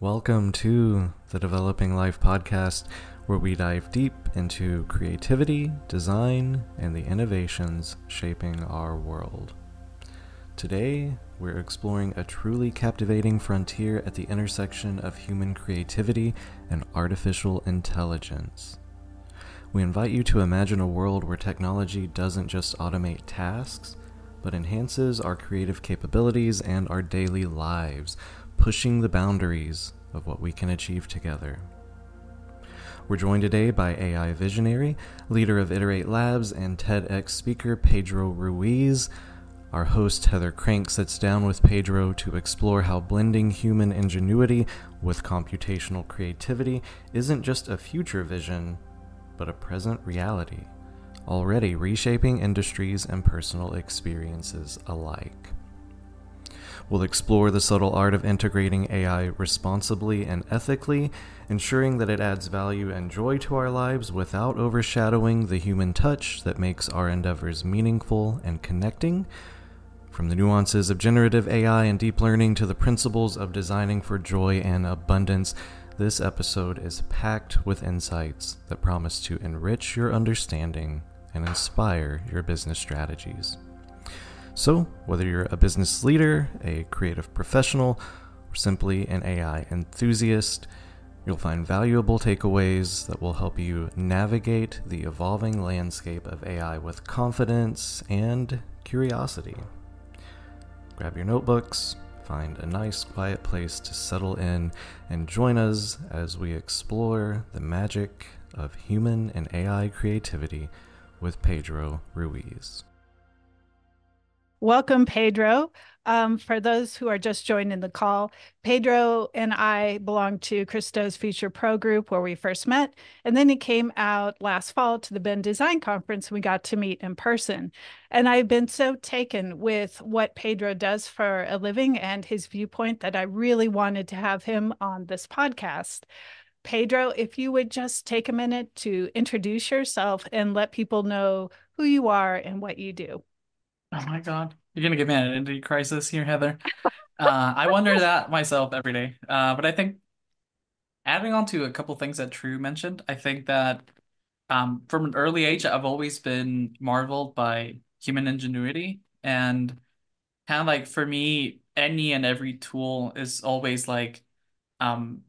Welcome to the Developing Life podcast, where we dive deep into creativity, design, and the innovations shaping our world. Today, we're exploring a truly captivating frontier at the intersection of human creativity and artificial intelligence. We invite you to imagine a world where technology doesn't just automate tasks, but enhances our creative capabilities and our daily lives, pushing the boundaries of what we can achieve together. We're joined today by AI visionary, leader of Iterate Labs, and TEDx speaker Pedro Ruiz. Our host Heather Crank sits down with Pedro to explore how blending human ingenuity with computational creativity isn't just a future vision, but a present reality, already reshaping industries and personal experiences alike. We'll explore the subtle art of integrating AI responsibly and ethically, ensuring that it adds value and joy to our lives without overshadowing the human touch that makes our endeavors meaningful and connecting. From the nuances of generative AI and deep learning to the principles of designing for joy and abundance, this episode is packed with insights that promise to enrich your understanding and inspire your business strategies. So, whether you're a business leader, a creative professional, or simply an AI enthusiast, you'll find valuable takeaways that will help you navigate the evolving landscape of AI with confidence and curiosity. Grab your notebooks, find a nice quiet place to settle in, and join us as we explore the magic of human and AI creativity with Pedro Ruiz. Welcome, Pedro. For those who are just joining the call, Pedro and I belong to Christo's Future Pro Group, where we first met, and then he came out last fall to the Bend Design Conference, and we got to meet in person. And I've been so taken with what Pedro does for a living and his viewpoint that I really wanted to have him on this podcast. Pedro, if you would just take a minute to introduce yourself and let people know who you are and what you do. Oh my God. You're gonna give me an identity crisis here, Heather. I wonder that myself every day. But I think adding on to a couple things that True mentioned, I think that from an early age, I've always been marveled by human ingenuity. And kind of like for me, any and every tool is always like, um,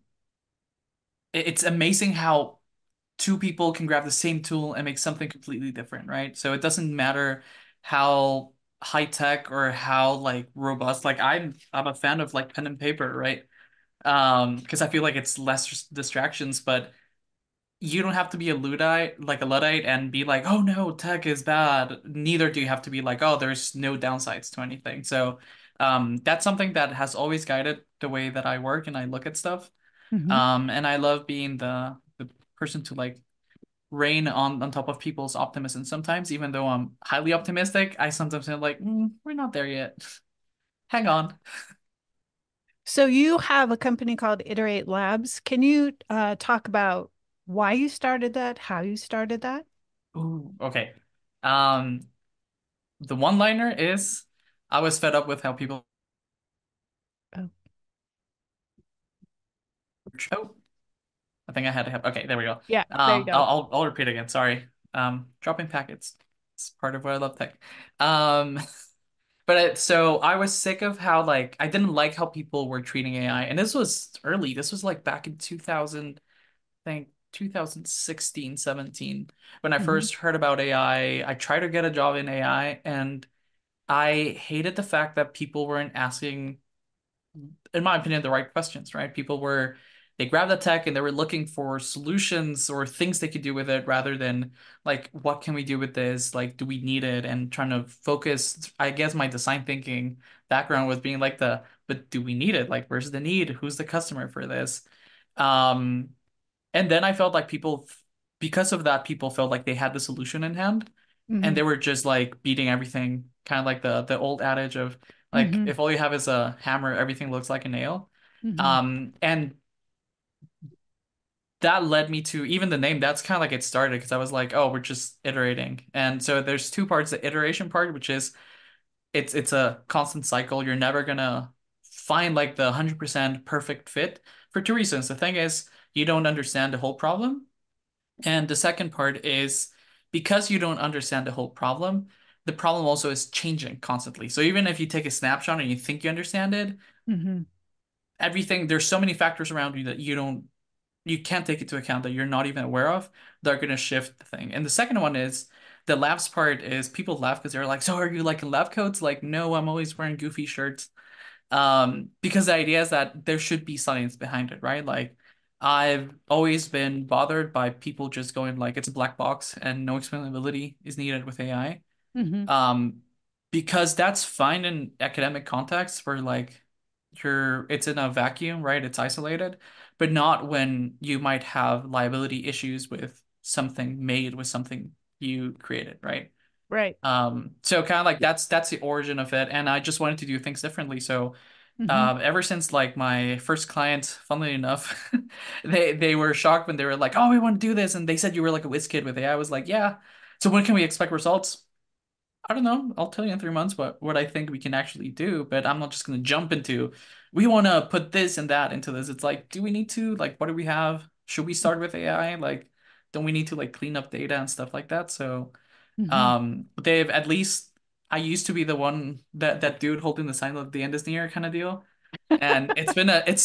it's amazing how two people can grab the same tool and make something completely different, right? So it doesn't matter how high tech or how like robust. Like I'm a fan of like pen and paper, right? Because I feel like it's less distractions, but you don't have to be a Luddite and be like, oh no, tech is bad. Neither do you have to be like, oh, there's no downsides to anything. So that's something that has always guided the way that I work and I look at stuff. Mhm. And I love being the person to like rain on top of people's optimism sometimes, even though I'm highly optimistic, I sometimes feel like, we're not there yet. Hang on. So you have a company called Iterate Labs. Can you talk about why you started that, how you started that? Ooh, okay. Um, the one-liner is I was fed up with how people Oh, oh, I think I had to have okay, there we go. yeah, there you go. I'll repeat again. Sorry. Dropping packets. It's part of why I love tech. Um, so I was sick of how like I didn't like how people were treating AI, and this was early. This was like back in 2000, I think 2016, 17, when I Mhm. first heard about AI. I tried to get a job in AI, and I hated the fact that people weren't asking, in my opinion, the right questions, right? They grabbed the tech and they were looking for solutions or things they could do with it rather than like, what can we do with this? Like, do we need it? And trying to focus, I guess my design thinking background was being like but do we need it? Like, where's the need? Who's the customer for this? Um, and then I felt like because of that, people felt like they had the solution in hand and Mhm. they were just like beating everything, kind of like the old adage of like, Mhm. if all you have is a hammer, everything looks like a nail. Mhm. And that led me to even the name, that's kind of like it started because I was like, oh, we're just iterating. And so there's two parts, the iteration part, which is it's a constant cycle. You're never gonna find like the 100% perfect fit for two reasons. The thing is, you don't understand the whole problem. And the second part is because you don't understand the problem also is changing constantly. So even if you take a snapshot and you think you understand it, Hmm. everything, there's so many factors around you that you can't take into account that you're not even aware of that are going to shift the thing. And the second one is the labs part is people laugh because they're like, so are you like in lab coats? Like, no, I'm always wearing goofy shirts. Because the idea is that there should be science behind it, right? Like, I've always been bothered by people just going like it's a black box and no explainability is needed with AI. Hmm. Um, because that's fine in academic contexts where like it's in a vacuum, right? It's isolated, but not when you might have liability issues with something made with something you created, right? Right. So kind of like that's the origin of it, and I just wanted to do things differently. So Hmm. ever since like my first client, funnily enough, they were shocked when they were like, "Oh, we want to do this," and they said you were like a whiz kid with AI. I was like, "Yeah." So when can we expect results? I don't know. I'll tell you in 3 months what I think we can actually do, but I'm not just gonna jump into we want to put this and that into this. It's like, do we need to? Like, what do we have? Should we start with AI? Like, don't we need to like clean up data and stuff like that? So Hmm. they've at least I used to be the one that dude holding the sign of the end is near kind of deal. And it's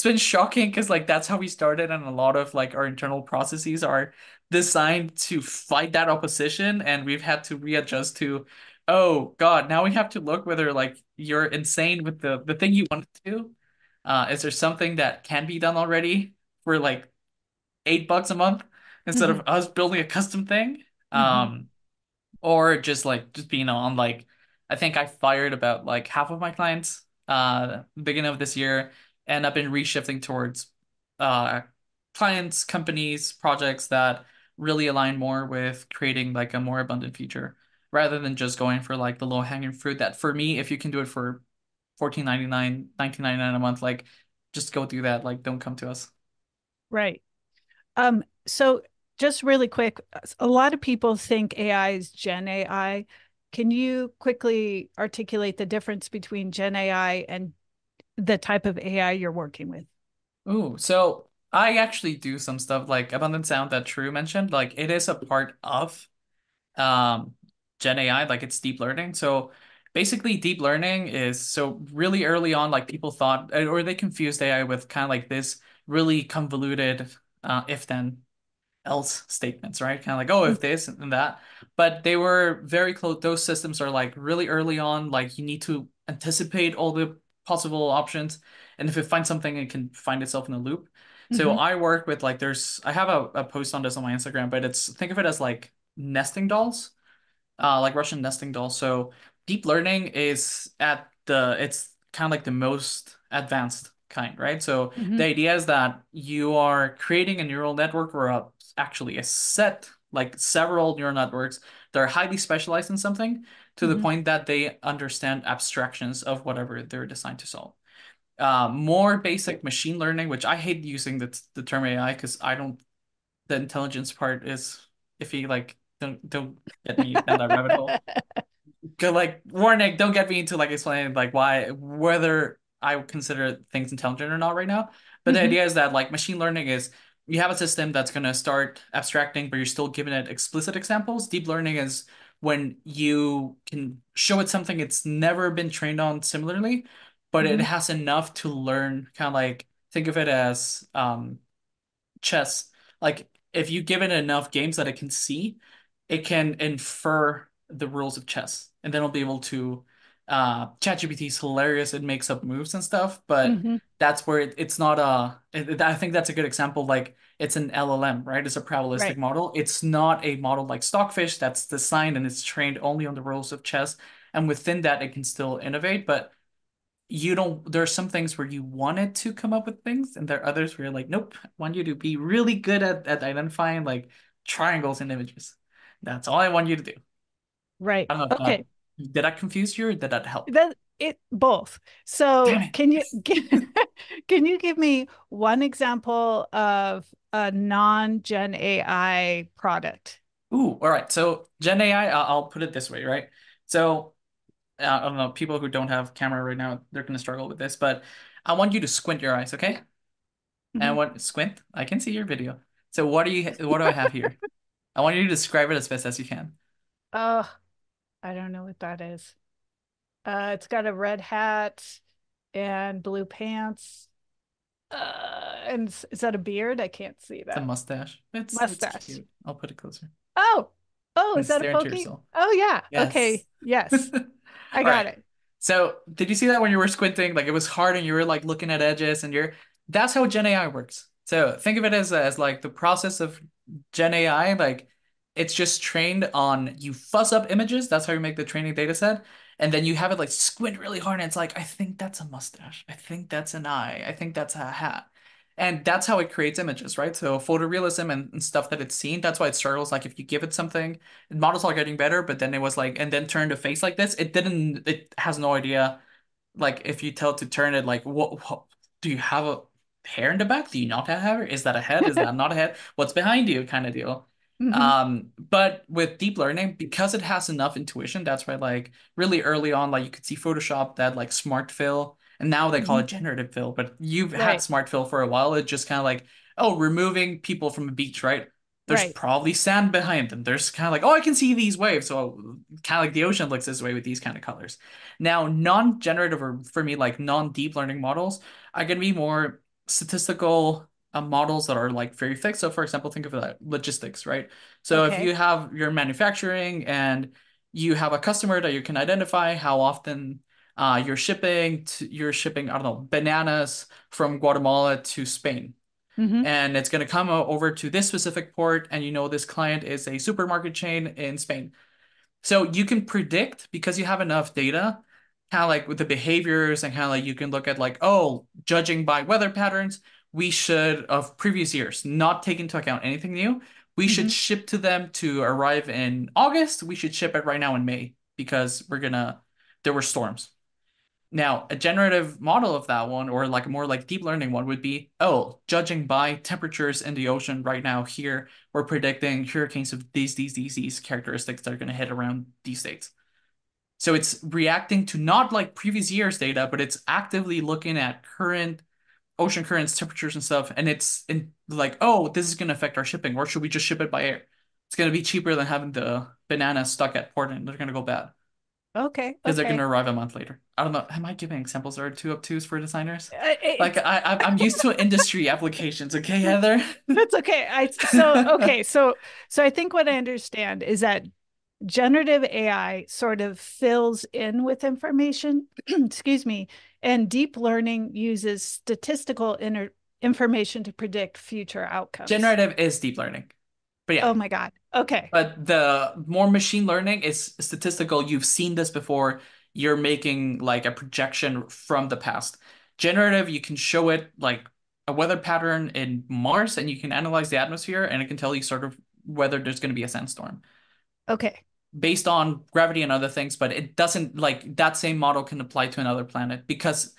been shocking because like that's how we started, and a lot of like our internal processes are designed to fight that opposition, and we've had to readjust to, oh God, now we have to look whether like you're insane with the thing you want to do. Is there something that can be done already for like $8 a month instead Hmm. of us building a custom thing? Hmm. Or just being on like I think I fired about like half of my clients beginning of this year, and I've been reshifting towards uh clients, companies, projects that really align more with creating like a more abundant future rather than just going for like the low hanging fruit that for me if you can do it for 14.99, 19.99 a month, like just go do that, like don't come to us. Right. So just really quick, a lot of people think AI is Gen AI. Can you quickly articulate the difference between Gen AI and the type of AI you're working with? Ooh, so I actually do some stuff like abundant sound that True mentioned. Like it is a part of um Gen AI, like it's deep learning. So basically deep learning is so really early on, like people thought or they confused AI with kind of like this really convoluted if then else statements, right? Kind of like, oh, if this and that. But they were very close. Those systems are like really early on, like you need to anticipate all the possible options. And if it finds something, it can find itself in a loop. So Mm-hmm. I work with like I have a post on this on my Instagram, but it's think of it as like nesting dolls, like Russian nesting dolls. So deep learning is it's kind of like the most advanced kind, right? So Mm-hmm. the idea is that you are creating a neural network or actually a set, like several neural networks that are highly specialized in something to the Mm-hmm. point that they understand abstractions of whatever they're designed to solve. More basic machine learning, which I hate using the term AI because I don't the intelligence part is iffy. Like don't get me down that rabbit hole. 'Cause, like warning, don't get me into like explaining like why whether I would consider things intelligent or not right now. But the Mm-hmm. idea is that like machine learning is you have a system that's gonna start abstracting, but you're still giving it explicit examples. Deep learning is when you can show it something it's never been trained on similarly, but it Mm-hmm. has enough to learn, kind of like think of it as chess. Like if you give it enough games that it can see, it can infer the rules of chess, and then it'll be able to. ChatGPT is hilarious. It makes up moves and stuff, but Mm-hmm. that's where it's not I think that's a good example. Like it's an LLM, right? It's a probabilistic Right. model. It's not a model like Stockfish that's designed and it's trained only on the rules of chess, and within that it can still innovate, but you don't there are some things where you want it to come up with things and there are others where you're like nope, I want you to be really good at identifying like triangles and images. That's all I want you to do. Right. I don't know if Okay. that did I confuse you or did that help? That it both. Damn So it. can you give me one example of a non-Gen AI product? Ooh, all right, so Gen AI, I'll put it this way, right? So I don't know, people who don't have camera right now, they're going to struggle with this, but I want you to squint your eyes, okay? And Mhm. what squint? I can see your video. So what do I have here? I want you to describe it as best as you can. Oh, I don't know what that is. It's got a red hat and blue pants. And is that a beard? I can't see It's a that. mustache. It's Mustache. cute. I'll put it closer. Oh, oh, And is that a stare into your pokey? soul. Oh, yeah. Yes. Okay. Yes, I All got right. it. So did you see that when you were squinting? Like it was hard and you were like looking at edges and you're that's how Gen AI works. So think of it as like the process of Gen AI, like it's just trained on you fuss up images, that's how you make the training data set, and then you have it like squint really hard and it's like, I think that's a mustache. I think that's an eye. I think that's a hat. And that's how it creates images, right? So photorealism and stuff that it's seen, that's why it struggles. Like if you give it something models are getting better, but then it was like, and then turned a face like this. It has no idea. Like if you tell it to turn it, like, what do you have a hair in the back? Do you not have hair? Is that a head? Is that not a head? What's behind you? Kind of deal. Hmm. But with deep learning, because it has enough intuition, that's why like really early on, like you could see Photoshop that like smart fill, and now they call Hmm. it generative fill. But you've had Right, smart fill for a while. It's just kind of like, oh, removing people from a beach, right? There's right. probably sand behind them. There's kind of like, oh, I can see these waves. So kind of like the ocean looks this way with these kind of colors. Now, non-generative or for me, like non-deep learning models are going to be more statistical models that are like very fixed. So, for example, think of it like logistics, right? So, if Okay. you have your manufacturing and you have a customer that you can identify how often you're shipping, I don't know, bananas from Guatemala to Spain. Hmm. And it's going to come over to this specific port, and you know this client is a supermarket chain in Spain. So you can predict because you have enough data, kind of like with the behaviors and kind of like you can look at like, oh, judging by weather patterns, we should of previous years, not take into account anything new. We should Hmm. ship to them to arrive in August. We should ship it right now in May because there were storms. Now, a generative model of that one, or like a more like deep learning one, would be, oh, judging by temperatures in the ocean right now here, we're predicting hurricanes of these characteristics that are going to hit around these states. So it's reacting to not like previous year's data, but it's actively looking at current ocean currents, temperatures, and stuff. And it's in like, oh, this is going to affect our shipping, or should we just ship it by air? It's going to be cheaper than having the bananas stuck at port and they're going to go bad Okay. because they're going to Okay. arrive a month later. I don't know. Am I giving examples that are too obtuse for designers? Like It's I'm used to industry applications. Okay, Heather. that's okay. So I think what I understand is that generative AI sort of fills in with information, excuse me, and deep learning uses statistical information to predict future outcomes. Generative is deep learning, but yeah. Oh my God. Okay. But the more machine learning is statistical. You've seen this before. You're making like a projection from the past. Generative, you can show it like a weather pattern in Mars and you can analyze the atmosphere and it can tell you sort of whether there's going to be a sandstorm Okay. based on gravity and other things, but it doesn't like that same model can apply to another planet because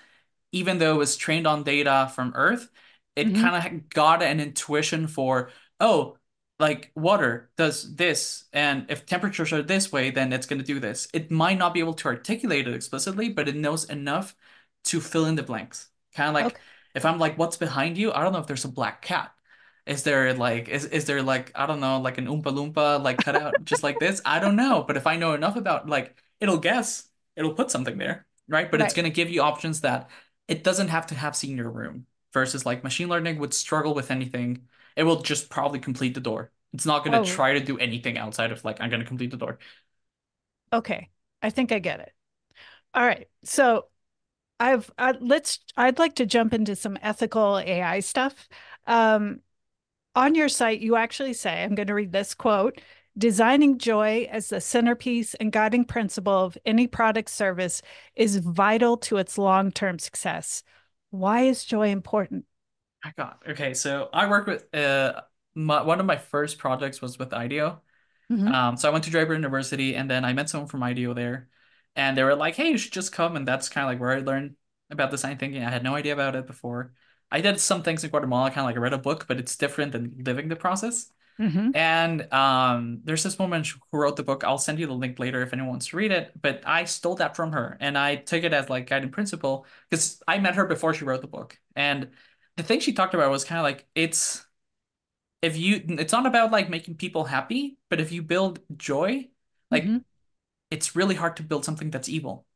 even though it was trained on data from Earth, it Hmm. kind of got an intuition for, oh, like water does this, and if temperatures are this way, then it's going to do this. It might not be able to articulate it explicitly, but it knows enough to fill in the blanks. Kind of like Okay. if I'm like, what's behind you? I don't know if there's a black cat. Is there like I don't know like an Oompa Loompa like cut out just like this? I don't know, but if I know enough about like it'll guess, it'll put something there, right? But it's Right. gonna give you options that it doesn't have to have seen your room versus like machine learning would struggle with anything. It will just probably complete the door. It's not gonna Oh, try to do anything outside of like I'm gonna complete the door. okay. I think I get it. All right. So I'd like to jump into some ethical AI stuff. Um, on your site, you actually say, I'm going to read this quote, designing joy as the centerpiece and guiding principle of any product service is vital to its long-term success. Why is joy important? I got okay. So I work with one of my first projects was with IDEO. Hmm. So I went to Draper University and then I met someone from IDEO there. And they were like, hey, you should just come. And that's kind of like where I learned about design thinking. I had no idea about it before. I did some things in Guatemala, kind of like I read a book, but it's different than living the process. Mm-hmm. And there's this woman who wrote the book. I'll send you the link later if anyone wants to read it. But I stole that from her and I took it as like guiding principle because I met her before she wrote the book. And the thing she talked about was kind of like it's not about like making people happy, but if you build joy, like Mm-hmm. it's really hard to build something that's evil.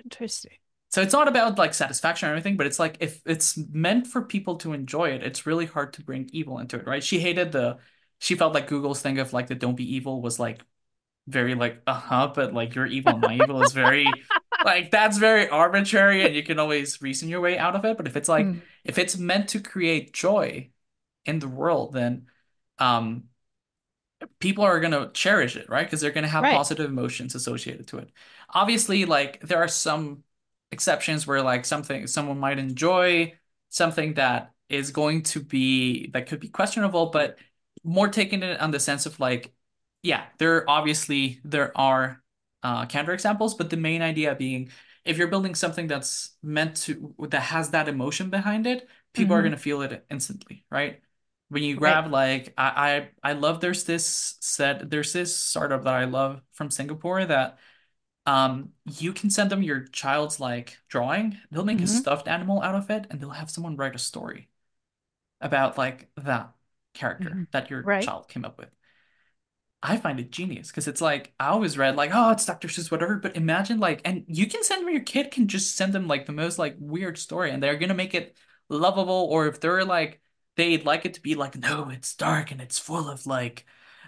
Interesting. So it's not about like satisfaction or anything, but it's like if it's meant for people to enjoy it, it's really hard to bring evil into it, right? She felt like Google's thing of like the don't be evil was like very like, uh-huh, but like your evil and my evil is very like that's very arbitrary and you can always reason your way out of it. But Mm. if it's meant to create joy in the world, then um people are going to cherish it, right? Because they're going to have Right. positive emotions associated to it. Obviously, like there are some exceptions where like someone might enjoy something that is going to be that could be questionable, but more taking it on the sense of like, yeah, there are counterexamples, but the main idea being if you're building something that has that emotion behind it, people are Mm-hmm. going to feel it instantly, right? When you Right. grab like I love there's this startup that I love from Singapore that you can send them your child's like drawing, they'll make a Mm-hmm. stuffed animal out of it and they'll have someone write a story about like that character Mm-hmm. that your Right. child came up with. I find it genius because it's like I always read like, oh, it's Dr. Seuss, whatever. But imagine like, and you can send them your kid can just send them like the most like weird story, and they're gonna make it lovable. Or if they're like they'd like it to be like, no, it's dark and it's full of like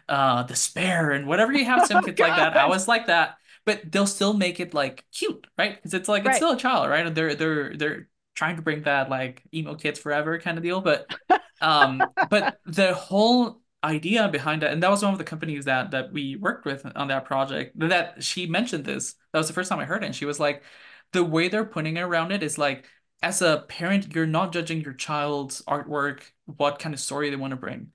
despair and whatever you have some Oh kids like that. I God. was like that, but they'll still make it like cute, right? Because it's like it's Right. still a child, right? And they're trying to bring that like emo kids forever kind of deal, but the whole idea behind it, and that was one of the companies that we worked with on that project, that she mentioned this. That was the first time I heard it, and she was like, the way they're putting it around it is like, as a parent, you're not judging your child's artwork, what kind of story they want to bring,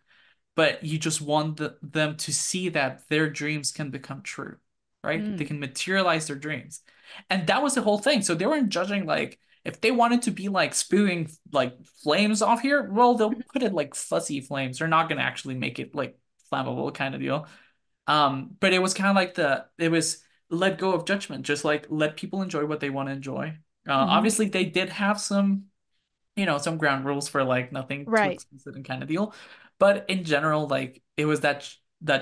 but you just want them to see that their dreams can become true, right? They Mm. can materialize their dreams. And that was the whole thing. So they weren't judging like if they wanted to be like spewing like flames off here, well, they'll put it like fuzzy flames. They're not gonna actually make it like flammable kind of deal. But it was kind of like it was let go of judgment, just like let people enjoy what they want to enjoy. Mm-hmm. Obviously they did have some ground rules for like nothing too Right. explicit and kind of deal. But in general, like it was that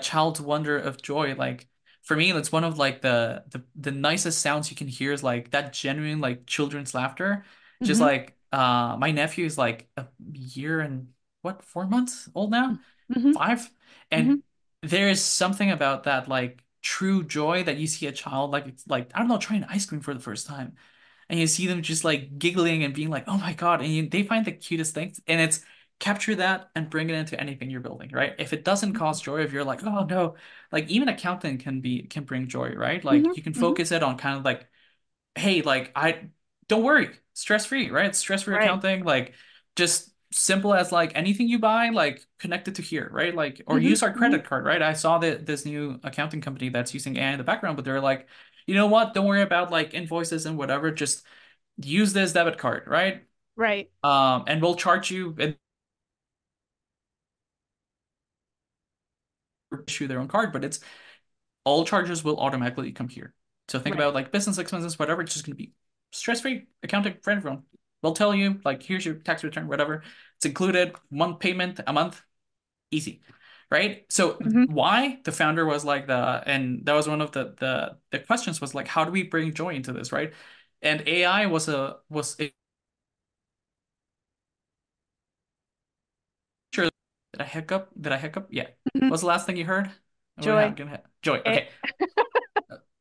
child's wonder of joy. Like for me, that's one of like the nicest sounds you can hear is like that genuine like children's laughter. Just Mm-hmm. like my nephew is like a year and what, 4 months old now? Mm-hmm. 5. Mm-hmm. And there is something about that like true joy that you see a child like it's like I don't know, trying ice cream for the first time and you see them just like giggling and being like, "Oh my God!" And they find the cutest things, and it's capture that and bring it into anything you're building, right? If it doesn't cause joy, if you're like, "Oh no," like even accounting can bring joy, right? Mm-hmm. Like you can Mm-hmm. focus it on kind of like, hey, like I don't worry, stress free, right? Stress free Right. accounting, like just simple as like anything you buy, like connect it to here, right? Like or Mm-hmm. use our Mm-hmm. credit card, right? I saw that this new accounting company that's using AI in the background, but they're like, you know what? Don't worry about like invoices and whatever. Just use this debit card, right? Right. And we'll charge you and issue their own card, but it's all charges will automatically come here. So think about Right. like business expenses, whatever. It's just going to be stress-free accounting for everyone. We'll tell you like here's your tax return, whatever. It's included, one payment a month, easy, right? So Mm-hmm. why the founder was like and that was one of the questions was like, how do we bring joy into this, right? And AI was a sure. Did I hiccup? Did I hiccup? Yeah. Mm-hmm. What was the last thing you heard? What Joy. happened? Joy. Eh, Okay.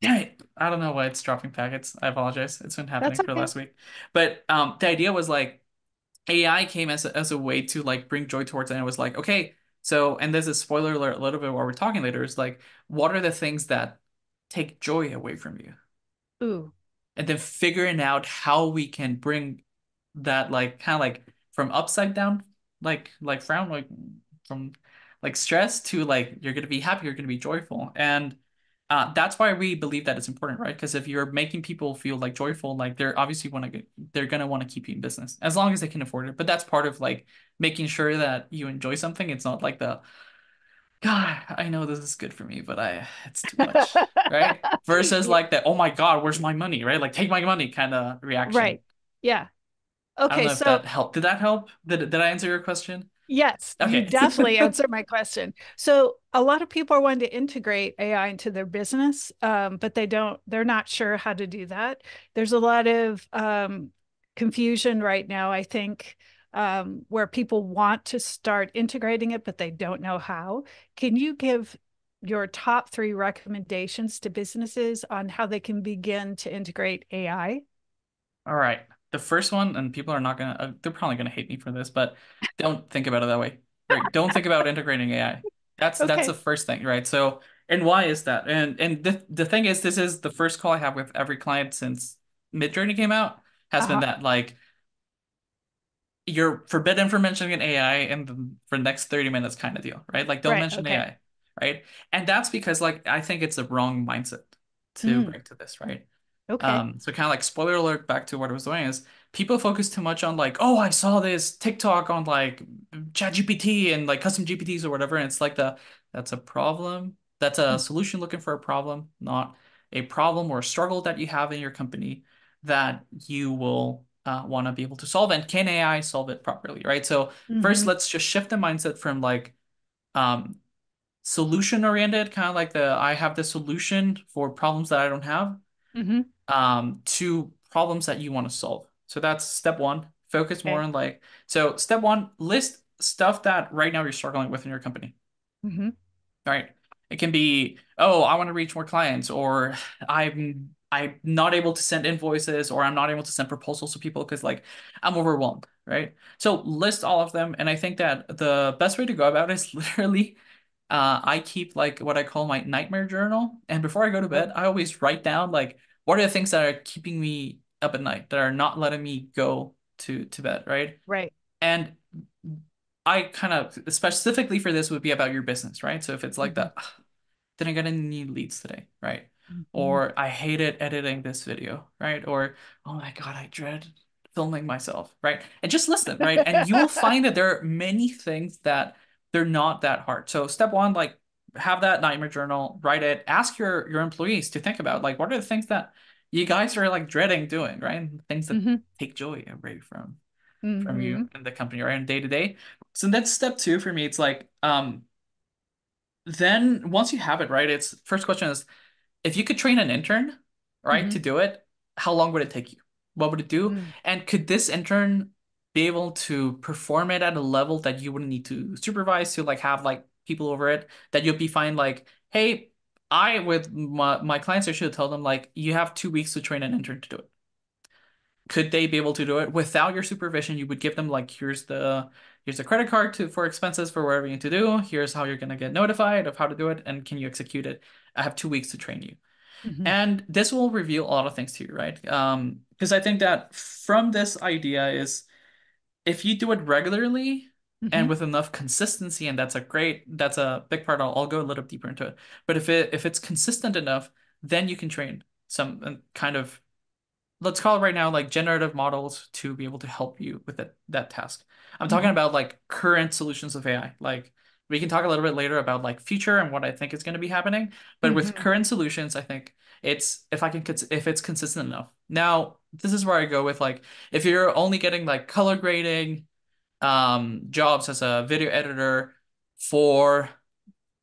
Damn it. I don't know why it's dropping packets. I apologize. It's been that's happening for the okay. last week. But the idea was like AI came as a way to like bring joy towards it. And it was like, okay, so and there's a spoiler alert a little bit while we're talking later. Is like, what are the things that take joy away from you? Ooh. And then figuring out how we can bring that like kind of like from upside down like frown like from like stress to like you're gonna be happy, you're gonna be joyful, and that's why we believe that it's important, right? Because if you're making people feel like joyful, like they're gonna want to keep you in business as long as they can afford it. But that's part of like making sure that you enjoy something. It's not like God, I know this is good for me, but it's too much, right? Versus Yeah, like that, oh my God, where's my money, right? Like take my money kind of reaction. right. Yeah. I don't Okay, know if so that helped. Did that help? Did I answer your question? yes, you Okay. definitely answered my question. So a lot of people are wanting to integrate AI into their business, but they're not sure how to do that. There's a lot of confusion right now, I think, where people want to start integrating it, but they don't know how. Can you give your top three recommendations to businesses on how they can begin to integrate AI? All right. The first one, and people are not gonna, they're probably gonna hate me for this, but don't think about it that way, right? Don't think about integrating AI. That's the Okay. first thing, right? So, and why is that? And the thing is, this is the first call I have with every client since Midjourney came out, has been Uh-huh. that like you're forbidden from mentioning AI for the next 30 minutes kind of deal, right? Like don't Right. mention Okay. AI, right? And that's because like I think it's the wrong mindset to Mm, bring to this, right? okay. So kind of like spoiler alert back to what I was doing is people focus too much on like, oh, I saw this TikTok on like ChatGPT and like custom GPTs or whatever. And it's like that's a problem. That's a solution looking for a problem, not a problem or a struggle that you have in your company that you will want to be able to solve. And can AI solve it properly, right? So first, Mm-hmm. let's just shift the mindset from like um, solution oriented, kind of like the I have the solution for problems that I don't have Mm-hmm. to problems that you want to solve. So that's step one. Focus more Okay. on like, so step one, list stuff that right now you're struggling with in your company. Mm-hmm. Right. It can be, oh, I want to reach more clients, or I'm not able to send invoices, or I'm not able to send proposals to people because like I'm overwhelmed, right? So list all of them, and I think that the best way to go about it is literally I keep like what I call my nightmare journal, and before I go to bed, Oh, I always write down like what are the things that are keeping me up at night that are not letting me go to bed, right? right. And I kind of specifically for this would be about your business, right? So if it's like Mm-hmm. that, didn't get any new leads today, right? Mm-hmm. Or I hated editing this video, right? Or oh my God, I dread filming myself, right? And just list them, right? And you will find that there are many things that they're not that hard. So step one, like have that nightmare journal, write it, ask your employees to think about like what are the things that you guys are like dreading doing, right? And things that Mm-hmm. take joy away from you Mm-hmm. and the company, right? And day to day. So that's step two for me. It's like then once you have it, right, it's first question is if you could train an intern, right, Mm-hmm. to do it, how long would it take you? What would it do? Mm. And could this intern be able to perform it at a level that you wouldn't need to supervise to like have like people over it that you'll be fine like, hey, I with my clients I should tell them like you have 2 weeks to train an intern to do it. Could they be able to do it without your supervision? You would give them like here's the credit card to for expenses for whatever you need to do. Here's how you're gonna get notified of how to do it, and can you execute it? I have 2 weeks to train you. Mm-hmm. And this will reveal a lot of things to you, right? Because I think that from this idea is if you do it regularly Mm-hmm. and with enough consistency, and that's a big part. I'll go a little deeper into it. But if it's consistent enough, then you can train some kind of let's call it right now like generative models to be able to help you with that task. I'm talking Mm-hmm. about like current solutions of AI. Like we can talk a little bit later about like future and what I think is going to be happening. But with Mm-hmm. current solutions, I think it's if it's consistent enough. Now, this is where I go with like if you're only getting like color grading jobs as a video editor for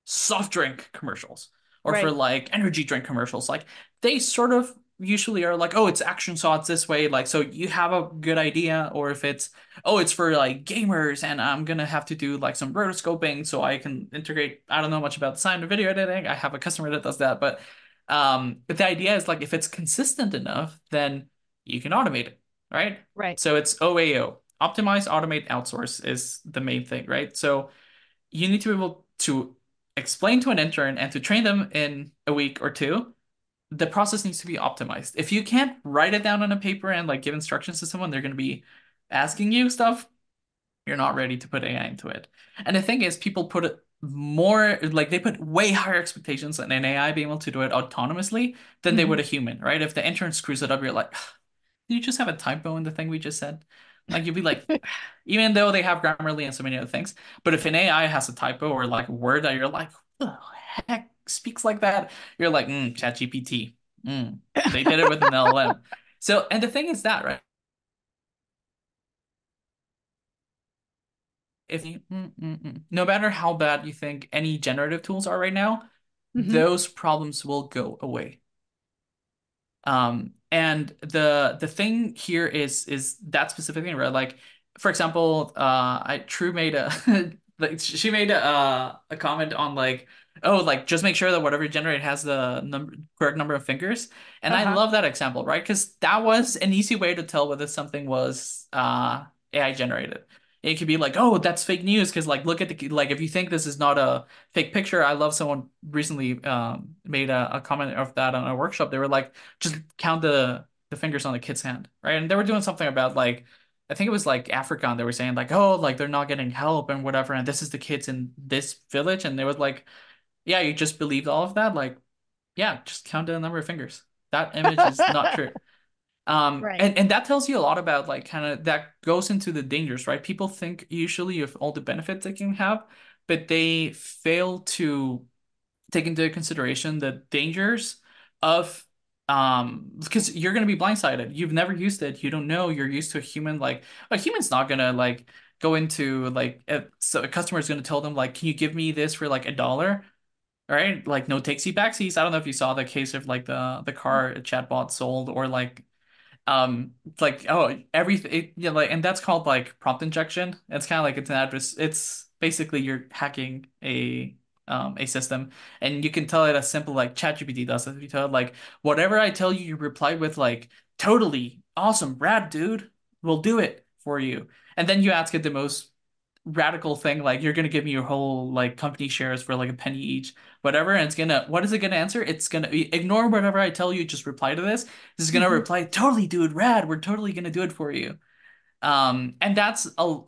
soft drink commercials or for Right. like energy drink commercials. Like they sort of usually are like, oh, it's action shots this way. Like, so you have a good idea. Or if it's, oh, it's for like gamers and I'm gonna have to do like some rotoscoping so I can integrate. I don't know much about sound and video editing. I have a customer that does that. But the idea is like if it's consistent enough, then you can automate it, right? Right. So it's OAO. Optimize, automate, outsource is the main thing, right? So you need to be able to explain to an intern and to train them in a week or two. The process needs to be optimized. If you can't write it down on a paper and like give instructions to someone, they're going to be asking you stuff. You're not ready to put AI into it. And the thing is, people put it more like they put way higher expectations on an AI being able to do it autonomously than they Mm-hmm. would a human, right? If the intern screws it up, you're like, did you just have a typo in the thing we just said? Like you'd be like, even though they have Grammarly and so many other things, but if an AI has a typo or like a word that you're like, who the heck speaks like that? You're like, ChatGPT. They did it with an LLM. So, and the thing is that, right? If you, no matter how bad you think any generative tools are right now, Hmm. those problems will go away. And the thing here is that specific thing, right? Like, for example, I True made a like she made a comment on like, oh, like just make sure that whatever you generate has the correct number of fingers. And I Uh-huh. love that example, right? Because that was an easy way to tell whether something was AI generated. It could be like, oh, that's fake news because like look at the like if you think this is not a fake picture. I love someone recently made a comment of that on a workshop. They were like, just count the fingers on the kid's hand, right? And they were doing something about like I think it was like Africa, and they were saying like, oh, like they're not getting help and whatever, and this is the kids in this village, and they was like, yeah, you just believed all of that, like, yeah, just count the number of fingers. That image is not true. Right. And that tells you a lot about like kind of that goes into the dangers, right? People think usually of all the benefits they can have, but they fail to take into consideration the dangers of because you're going to be blindsided. You've never used it. You don't know. You're used to a human like a human's not going to like go into like so a customer is going to tell them like can you give me this for like $1? Right? Like no takesy backsies. I don't know if you saw the case of like the car chatbot sold or like oh everything yeah like and that's called like prompt injection. It's kind of like it's an address. It's basically you're hacking a system, and you can tell it as simple like ChatGPT does it. You tell it like whatever I tell you, you reply with like totally awesome, rad dude, we'll do it for you. And then you ask it the most radical thing like you're gonna give me your whole like company shares for like a penny each, whatever, and it's gonna what is it gonna answer? It's gonna ignore whatever I tell you, just reply to this. This is gonna Hmm. reply, totally, dude, rad, we're totally gonna do it for you. And that's a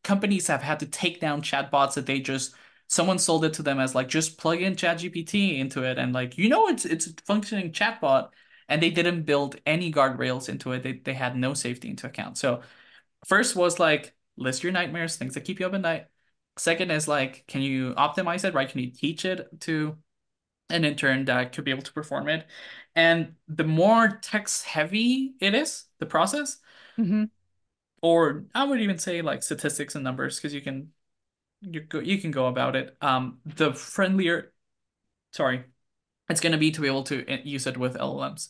companies have had to take down chatbots that they just someone sold it to them as like just plug in ChatGPT into it and like it's a functioning chatbot, and they didn't build any guardrails into it. They had no safety into account. So first was like list your nightmares, things that keep you up at night. Second is like, can you optimize it, right? Can you teach it to an intern that could be able to perform it? And the more text heavy it is, the process, Hmm. or I would even say like statistics and numbers, because you can go about it. The friendlier, sorry, it's going to be to be able to use it with LLMs.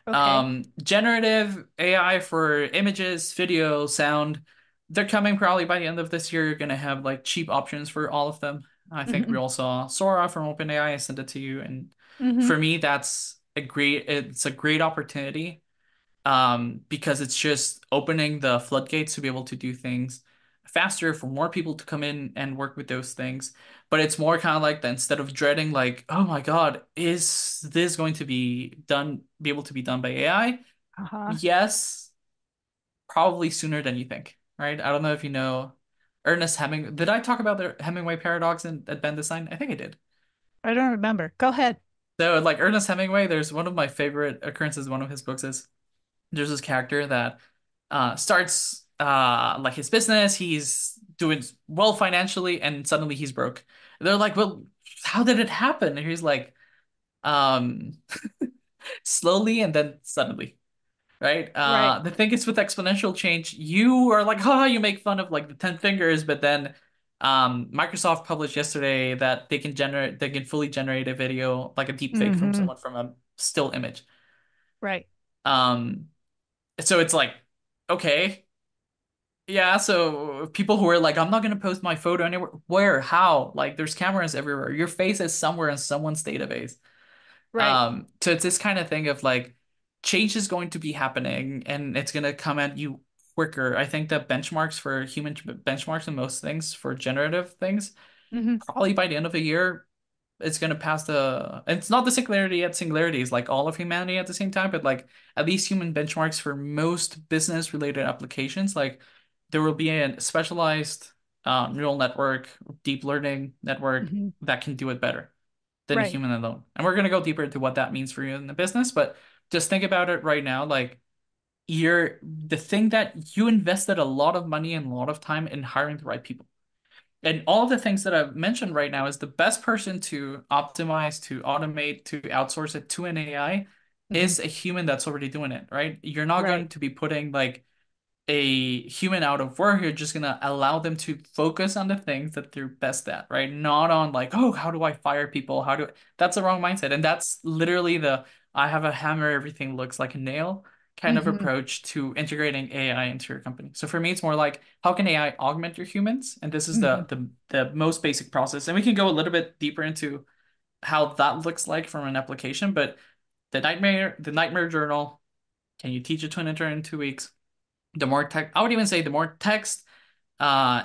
Okay. Generative AI for images, video, sound, they're coming probably by the end of this year. You're gonna have like cheap options for all of them. I think we Hmm. all saw Sora from OpenAI. I sent it to you, and Hmm. for me, it's a great opportunity. Because it's just opening the floodgates to be able to do things faster for more people to come in and work with those things. But it's more kind of like that instead of dreading like, oh my God, is this going to be able to be done by AI? Uh-huh. Yes, probably sooner than you think, right? I don't know if you know Ernest Hemingway. Did I talk about the Hemingway paradox at Ben Design? I think I did. I don't remember. Go ahead. So like Ernest Hemingway, there's one of my favorite occurrences, one of his books is there's this character that starts like his business, he's doing well financially, and suddenly he's broke. They're like, well, how did it happen? And he's like, um slowly and then suddenly. Right? Right. The thing is with exponential change, you are like, oh, you make fun of like the 10 fingers, but then Microsoft published yesterday that they can fully generate a video, like a deep fake from Hmm. someone from a still image. Right. Um, so it's like, okay, yeah, so people who are like, I'm not gonna post my photo anywhere, where, how? Like there's cameras everywhere. Your face is somewhere in someone's database. Right. So it's this kind of thing of like change is going to be happening and it's going to come at you quicker. I think that benchmarks for benchmarks and most things for generative things, Hmm. probably by the end of the year, it's going to pass and it's not the singularity yet, singularity is like all of humanity at the same time, but like at least human benchmarks for most business related applications, like there will be a specialized neural network, deep learning network Hmm. that can do it better than a Right. human alone. And we're going to go deeper into what that means for you in the business, but just think about it right now. Like you're the thing that you invested a lot of money and a lot of time in hiring the right people. And all of the things that I've mentioned right now is the best person to optimize, to automate, to outsource it to an AI Hmm. is a human that's already doing it, right? You're not Right. going to be putting like a human out of work. You're just gonna allow them to focus on the things that they're best at, right? Not on like, oh, how do I fire people? How do that's the wrong mindset. And that's literally the I have a hammer, everything looks like a nail kind of Hmm. approach to integrating AI into your company. So for me, it's more like how can AI augment your humans? And this is Hmm. the most basic process. And we can go a little bit deeper into how that looks like from an application, but the nightmare journal, can you teach it to an intern in 2 weeks? The more tech, I would even say the more text,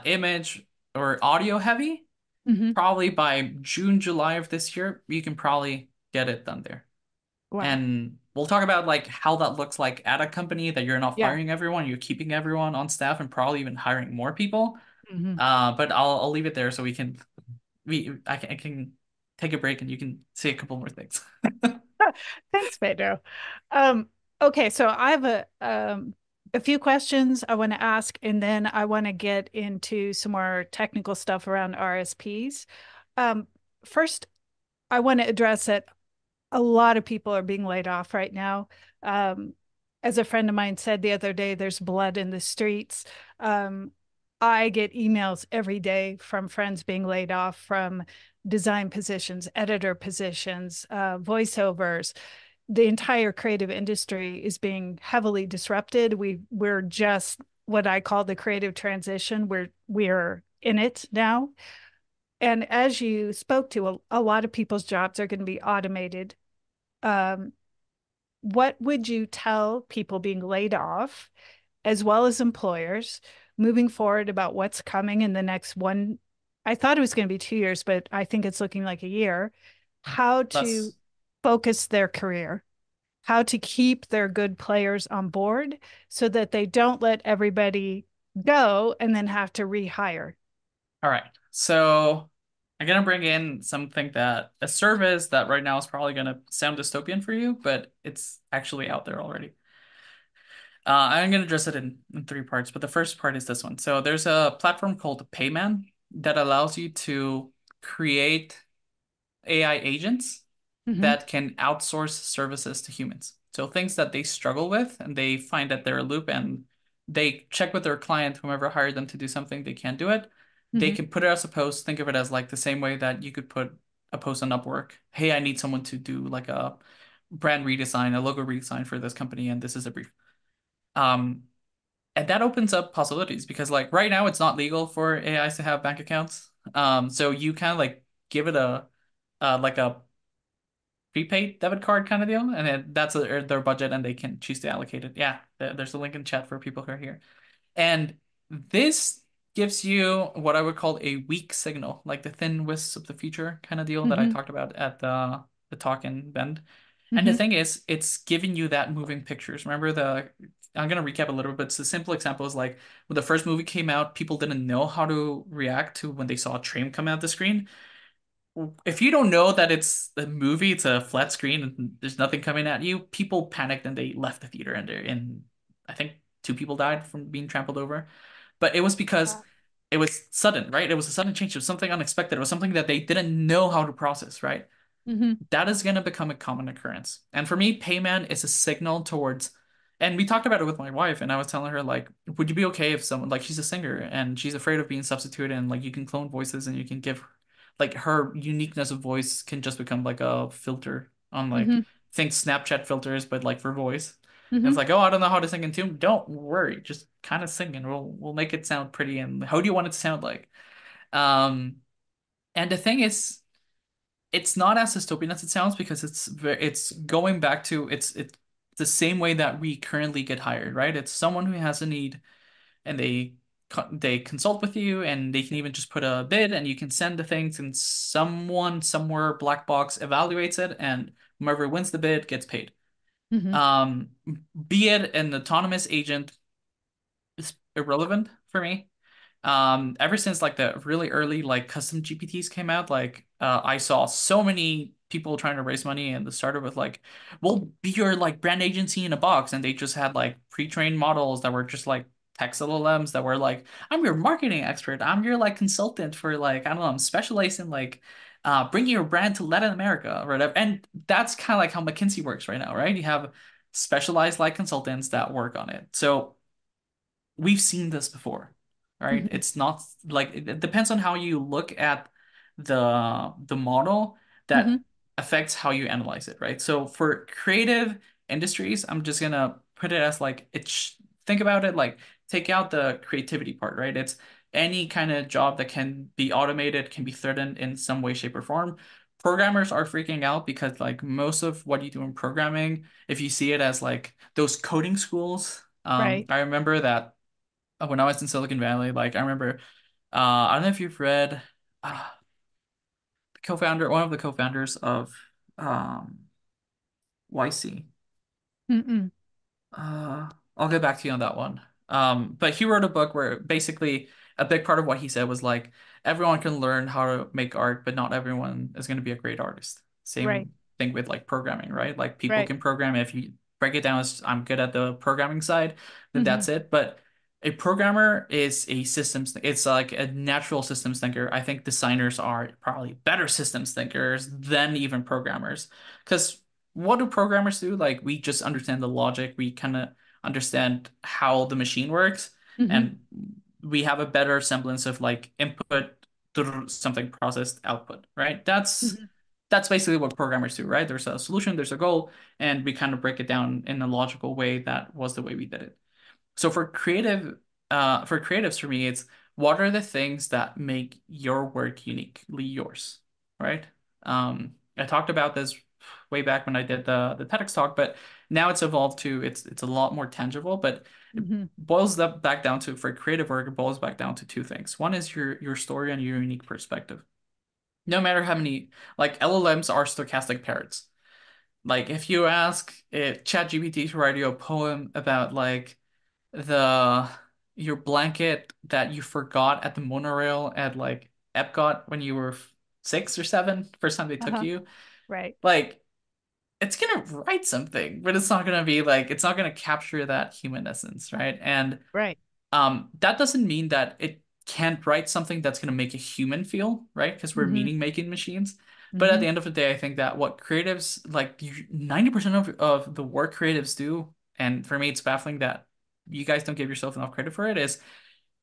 image or audio heavy, Hmm. probably by June, July of this year, you can probably get it done there. Wow. And we'll talk about like how that looks like at a company that you're not Yeah. firing everyone, you're keeping everyone on staff and probably even hiring more people. Hmm. But I'll leave it there so I can take a break and you can say a couple more things. Thanks, Pedro. Um, okay, so I have a few questions I want to ask, and then I want to get into some more technical stuff around RSPs. Um, First, I want to address that a lot of people are being laid off right now. Um, as a friend of mine said the other day, there's blood in the streets. Um, I get emails every day from friends being laid off from design positions, editor positions, voiceovers. The entire creative industry is being heavily disrupted. We're just what I call the creative transition. We're in it now. And as you spoke to, a lot of people's jobs are going to be automated. um, what would you tell people being laid off, as well as employers, moving forward about what's coming in the next one? I thought it was going to be 2 years, but I think it's looking like a year. How to That's focus their career, how to keep their good players on board so that they don't let everybody go and then have to rehire. all right. So I'm gonna bring in something that a service that right now is probably gonna sound dystopian for you, but it's actually out there already. I'm gonna address it in three parts, but the first part is this one. So there's a platform called Payman that allows you to create AI agents Mm-hmm. that can outsource services to humans. So things that they struggle with and they find that they're a loop and they check with their client, whomever hired them to do something, they can't do it. They Mm-hmm. can put it as a post. Think of it as like the same way that you could put a post on Upwork. Hey, I need someone to do like a brand redesign, a logo redesign for this company, and this is a brief. Um, and that opens up possibilities because like right now it's not legal for AIs to have bank accounts. So you kind of like give it a like a prepaid debit card kind of deal, and then that's their budget, and they can choose to allocate it. Yeah, there's a link in chat for people who are here, and this gives you what I would call a weak signal, like the thin wisps of the future kind of deal that I Mm-hmm. talked about at the talk in Bend. And the Mm-hmm. thing is, it's giving you that moving pictures. Remember I'm gonna recap a little bit. So the simple example is like when the first movie came out, people didn't know how to react to when they saw a train come out the screen. If you don't know that it's a movie, it's a flat screen and there's nothing coming at you, people panicked and they left the theater and I think two people died from being trampled over. But it was because it was sudden, right? It was a sudden change. It was something unexpected. It was something that they didn't know how to process, right? Mm-hmm. That is going to become a common occurrence. And for me, Payman is a signal towards, and we talked about it with my wife, and I was telling her, like, would you be okay if someone, like, she's a singer and she's afraid of being substituted, and like, you can clone voices and you can give, like, her uniqueness of voice can just become like a filter on, like, Mm-hmm. think Snapchat filters, but like for voice. And it's Mm-hmm. like, oh, I don't know how to sing in tune. Don't worry, just kind of sing and we'll make it sound pretty. And how do you want it to sound like? Um, and the thing is, it's not as dystopian as it sounds because it's going back to it's the same way that we currently get hired, right? It's someone who has a need and they consult with you and they can even just put a bid and you can send the things and someone somewhere black box evaluates it and whoever wins the bid gets paid. Mm-hmm. Um, be it an autonomous agent is irrelevant for me. Ever since like the really early like custom GPTs came out, like I saw so many people trying to raise money, and it started with like, we'll be your like brand agency in a box, and they just had like pre-trained models that were just like text LLMs that were like, I'm your marketing expert, I'm your like consultant for like, I don't know, I'm specialized in like bringing your brand to Latin America or whatever. And that's kind of like how McKinsey works right now, right? You have specialized like consultants that work on it. So we've seen this before, right? Hmm. It's not like it depends on how you look at the model that Hmm. affects how you analyze it, right? So for creative industries, I'm just gonna put it as like think about it like take out the creativity part, right? It's any kind of job that can be automated, can be threatened in some way, shape, or form. Programmers are freaking out because like most of what you do in programming, if you see it as like those coding schools, Right. I remember that when I was in Silicon Valley, like I remember, I don't know if you've read the co-founder, one of the co-founders of um, YC. Mm-mm. I'll get back to you on that one. But he wrote a book where basically a big part of what he said was like everyone can learn how to make art, but not everyone is going to be a great artist. Right. Same thing with like programming, right? Like people Right. can program. If you break it down as I'm good at the programming side, then Hmm. that's it. But a programmer is a systems, it's like a natural systems thinker. I think designers are probably better systems thinkers than even programmers. Because what do programmers do? Like we just understand the logic. We kind of understand how the machine works, Hmm. and we have a better semblance of like input to something processed output, right? Hmm. That's basically what programmers do, right? There's a solution, there's a goal, and we kind of break it down in a logical way. That was the way we did it. So for creatives, for me, it's what are the things that make your work uniquely yours, right? I talked about this way back when I did the TEDx talk, but now it's evolved to it's a lot more tangible, but it Hmm. boils that back down to for creative work, it boils back down to two things. One is your story and your unique perspective. No matter how many like LLMs are stochastic parrots. Like if you ask ChatGPT to write you a poem about like the your blanket that you forgot at the monorail at like Epcot when you were 6 or 7, first time they took Uh-huh. you. Right. Like it's gonna write something, but it's not gonna be like it's not gonna capture that human essence, right? And Right. that doesn't mean that it can't write something that's gonna make a human feel, right? Because we're Hmm. meaning making machines. But at Hmm. the end of the day, I think that what creatives like 90% of the work creatives do, and for me, it's baffling that you guys don't give yourself enough credit for it, is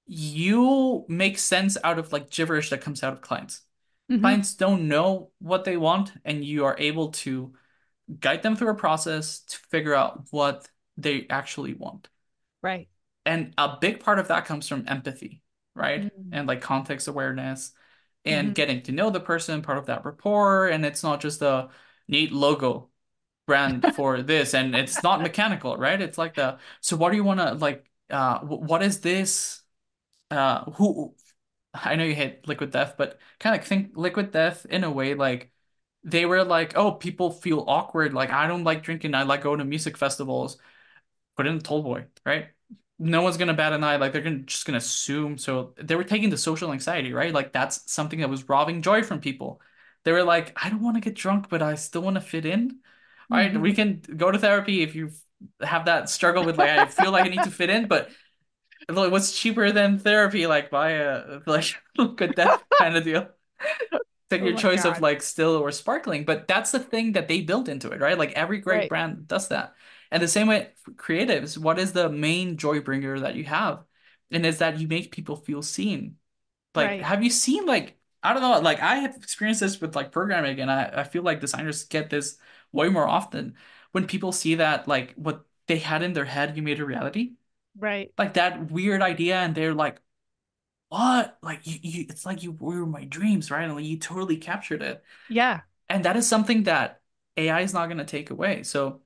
you make sense out of like gibberish that comes out of clients. Hmm. Clients don't know what they want, and you are able to guide them through a process to figure out what they actually want. Right. And a big part of that comes from empathy, right? Hmm. And like context awareness and Hmm. getting to know the person, part of that rapport. And it's not just a neat logo brand for this, and it's not mechanical, right? It's like so what do you want to like, what is this? Who, I know you hate Liquid Death, but kind of think Liquid Death in a way like they were like, oh, people feel awkward. Like, I don't like drinking. I like going to music festivals. Put in Tallboy, right? No one's gonna bat an eye. Like, they're just gonna assume. So they were taking the social anxiety, right? Like, that's something that was robbing joy from people. They were like, I don't want to get drunk, but I still want to fit in. All right, we Hmm. can go to therapy if you have that struggle with like, I feel like I need to fit in, but like, what's cheaper than therapy? Like, buy a like good death kind of deal. Take Oh your my choice of God. like still or sparkling, but that's the thing that they built into it, right? Like every great Right. brand does that. And the same way for creatives, what is the main joy bringer that you have? And is that you make people feel seen. Like, Right. have you seen like I don't know, like I have experienced this with like programming, and I feel like designers get this way more often when people see that like what they had in their head you made a reality. Right. Like that weird idea, and they're like, what? Like it's like you were my dreams, right? And like, you totally captured it. Yeah. And that is something that AI is not going to take away. So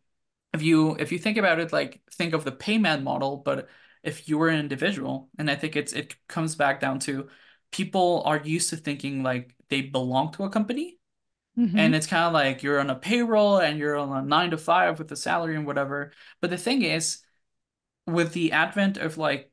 if you think about it, like think of the payment model, but if you were an individual, and I think it comes back down to people are used to thinking like they belong to a company. Hmm. And it's kind of like you're on a payroll and you're on a 9 to 5 with a salary and whatever. But the thing is, with the advent of like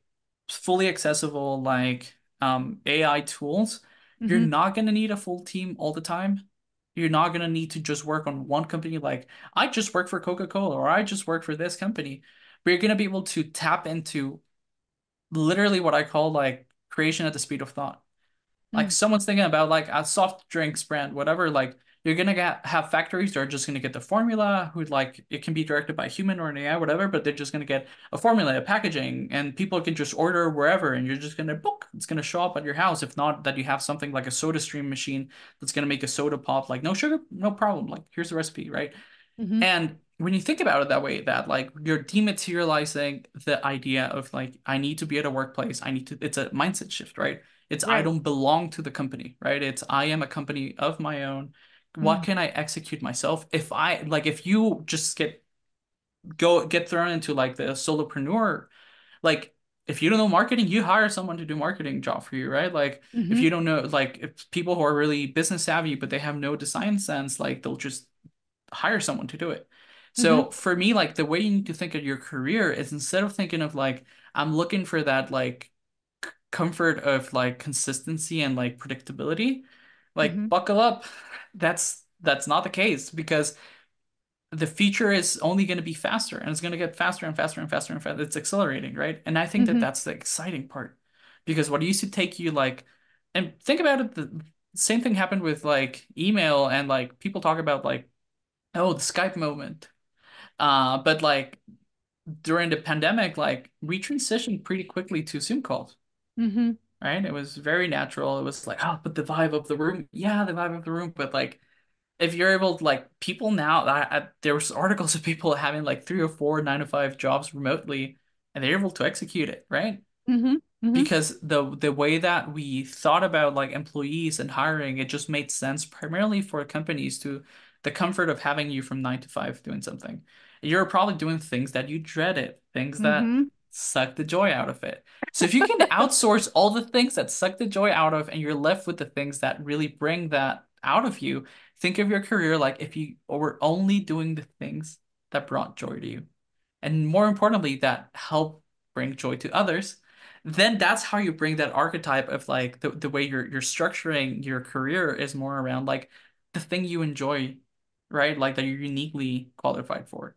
fully accessible like AI tools, you're Hmm. not going to need a full team all the time. You're not going to need to just work on one company like I just work for Coca-Cola or I just work for this company. But you're going to be able to tap into literally what I call like creation at the speed of thought. Like someone's thinking about like a soft drinks brand, whatever, like you're gonna have factories that are just gonna get the formula who like it can be directed by a human or an AI, whatever, but they're just gonna get a formula, a packaging, and people can just order wherever and you're just gonna book. It's gonna show up at your house. If not, that you have something like a soda stream machine that's gonna make a soda pop, like no sugar, no problem. Like here's the recipe, right? Hmm. And when you think about it that way, that like you're dematerializing the idea of like, I need to be at a workplace. I need to, it's a mindset shift, right? It's I Right. don't belong to the company, right? It's I am a company of my own. What Mm. can I execute myself? If I like, if you just get thrown into like the solopreneur, like if you don't know marketing, you hire someone to do marketing job for you, right? Like if Hmm. you don't know, like if people who are really business savvy, but they have no design sense, like they'll just hire someone to do it. Hmm. So for me, like the way you need to think of your career is instead of thinking of like I'm looking for that like comfort of like consistency and like predictability, like Hmm. buckle up. That's not the case because the feature is only going to be faster and it's going to get faster and faster and faster and faster. It's accelerating, right? And I think that Hmm. that's the exciting part because what used to take you like, and think about it, the same thing happened with like email and like people talk about like, oh, the Skype moment. But like during the pandemic, like we transitioned pretty quickly to Zoom calls, Hmm. right? It was very natural. It was like, oh, but the vibe of the room, yeah, the vibe of the room. But like, if you're able to like people now, there was articles of people having like 3 or 4 9 to 5 jobs remotely, and they're able to execute it, right? Hmm. Hmm. Because the way that we thought about like employees and hiring, it just made sense primarily for companies to the comfort of having you from 9 to 5 doing something. You're probably doing things that you dreaded, things that Hmm. suck the joy out of it. So if you can outsource all the things that suck the joy out of and you're left with the things that really bring that out of you, think of your career like if you were only doing the things that brought joy to you. And more importantly, that help bring joy to others, then that's how you bring that archetype of like the way you're structuring your career is more around like the thing you enjoy, right? Like that you're uniquely qualified for.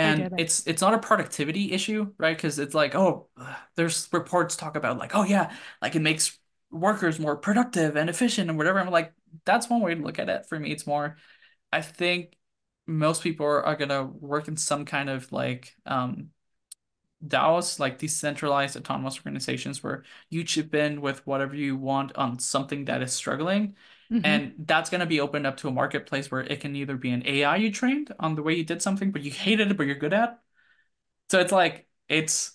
I And get it. it's not a productivity issue, right? Because it's like, oh, there's reports talk about like, oh yeah, like it makes workers more productive and efficient and whatever. I'm like, that's one way to look at it. For me, it's more, I think most people are gonna work in some kind of like DAOs, like decentralized autonomous organizations where you chip in with whatever you want on something that is struggling. Hmm. And that's going to be opened up to a marketplace where it can either be an AI you trained on the way you did something, but you hated it, but you're good at. So it's like, it's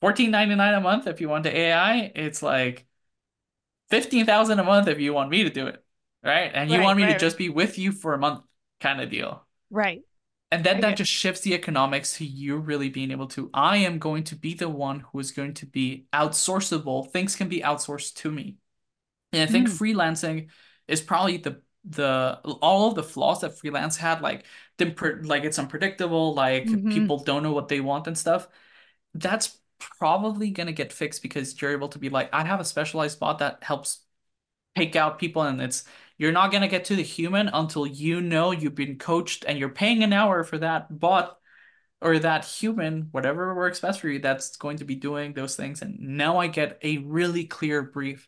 14.99 a month if you want the AI. It's like 15,000 a month if you want me to do it. Right. And you Right, want me to right, right. just be with you for a month kind of deal. Right. And then I that get. just shifts the economics to you really being able to, I am going to be the one who is going to be outsourceable. Things can be outsourced to me. And I think Mm. freelancing is probably the all of the flaws that freelance had, like it's unpredictable, like Hmm. people don't know what they want and stuff. That's probably gonna get fixed because you're able to be like, I have a specialized bot that helps take out people and it's you're not going to get to the human until you know you've been coached and you're paying an hour for that bot or that human, whatever works best for you, that's going to be doing those things. And now I get a really clear brief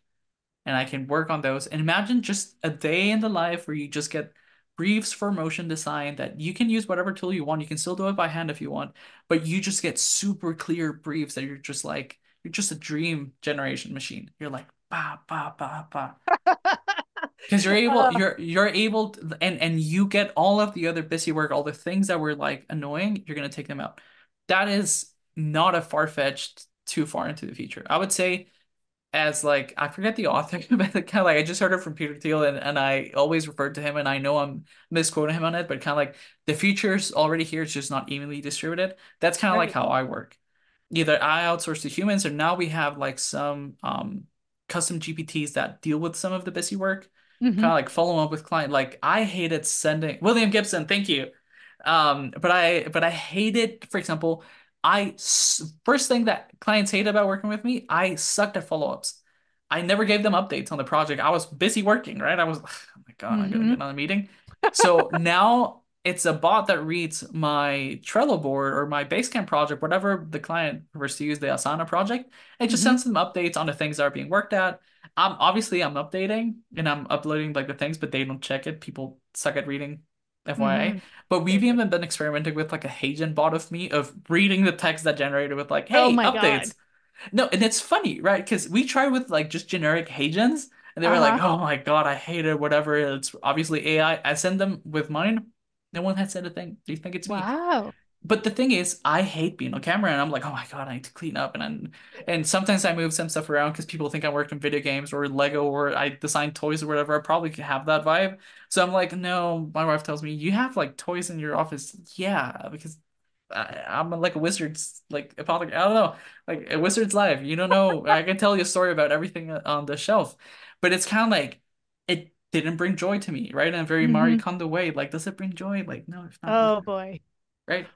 and I can work on those. And imagine just a day in the life where you just get briefs for motion design that you can use whatever tool you want. You can still do it by hand if you want, but you just get super clear briefs that you're just like, you're just a dream generation machine. You're like, ba, ba, ba, ba. Because you're able to, and you get all of the other busy work, all the things that were like annoying, you're gonna take them out. That is not a far-fetched too far into the future. I would say as like I forget the author, but kind of like I just heard it from Peter Thiel and I always referred to him and I know I'm misquoting him on it, but kind of like the future's already here, it's just not evenly distributed. That's kind of like Right. how I work. Either I outsource to humans or now we have like some custom GPTs that deal with some of the busy work, kind Hmm. of like follow up with client. Like I hated sending William Gibson, thank you. But I hated, for example, first thing that clients hate about working with me, I sucked at follow-ups. I never gave them updates on the project. I was busy working, right? I was, oh my God, I'm gonna Mm-hmm. get on a meeting. So now it's a bot that reads my Trello board or my Basecamp project, whatever the client prefers to use, the Asana project. It just Mm-hmm. sends them updates on the things that are being worked at. Obviously I'm updating and I'm uploading like the things, but they don't check it. People suck at reading, Mm-hmm. FYI. But They we've do. even been experimenting with like a Hagen bot of me of reading the text that generated with like, Oh hey, my God. updates. No, and it's funny, right? Because we tried with like just generic Hagens, and they were like, Uh-huh. "Oh my God, I hate it." Whatever. It's obviously AI. I send them with mine. No one has said a thing. Do you think it's me? Wow. But the thing is, I hate being on camera, and I'm like, "Oh my God, I need to clean up." And sometimes I move some stuff around because people think I worked in video games or Lego or I design toys or whatever. I probably could have that vibe. So I'm like, no. My wife tells me, "You have like toys in your office." Yeah, because I'm like a wizard's like apothecary. I don't know, like a wizard's life. You don't know. I can tell you a story about everything on the shelf, but it's kind of like it didn't bring joy to me, right? In a very Marie Mm-hmm. Kondo way. Like, does it bring joy? Like, no, it's not really, Oh boy. right?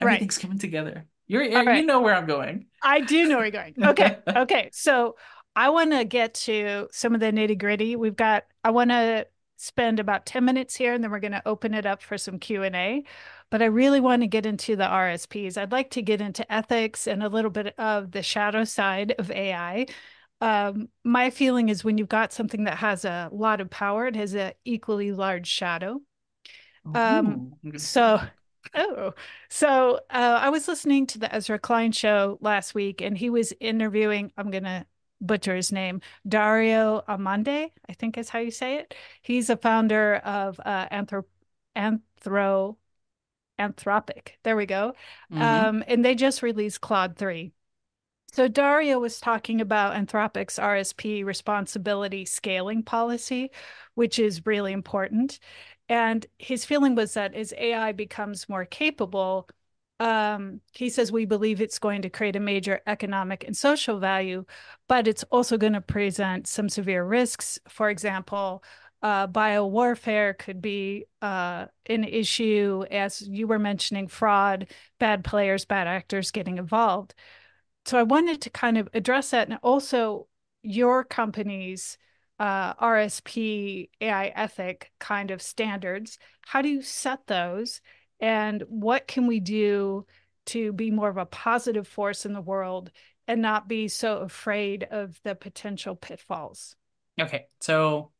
Right. Everything's coming together. You're All you right. know where I'm going. I do know where you're going. Okay. Okay. So I want to get to some of the nitty gritty. I want to spend about 10 minutes here and then we're going to open it up for some Q&A. But I really want to get into the RSPs. I'd like to get into ethics and a little bit of the shadow side of AI. My feeling is when you've got something that has a lot of power, it has an equally large shadow. Um, Ooh, I'm gonna steal so, that. oh, so I was listening to the Ezra Klein show last week, and he was interviewing, I'm gonna butcher his name, Dario Amande, I think is how you say it. He's a founder of Anthro Anthropic. There we go. Mm-hmm. And they just released Claude 3. So Dario was talking about Anthropic's RSP responsibility scaling policy, which is really important. And his feeling was that as AI becomes more capable, he says we believe it's going to create a major economic and social value, but it's also going to present some severe risks. For example, biowarfare could be an issue, as you were mentioning, fraud, bad players, bad actors getting involved. So I wanted to kind of address that and also your company's RSP AI ethic kind of standards. How do you set those? And what can we do to be more of a positive force in the world and not be so afraid of the potential pitfalls? Okay, so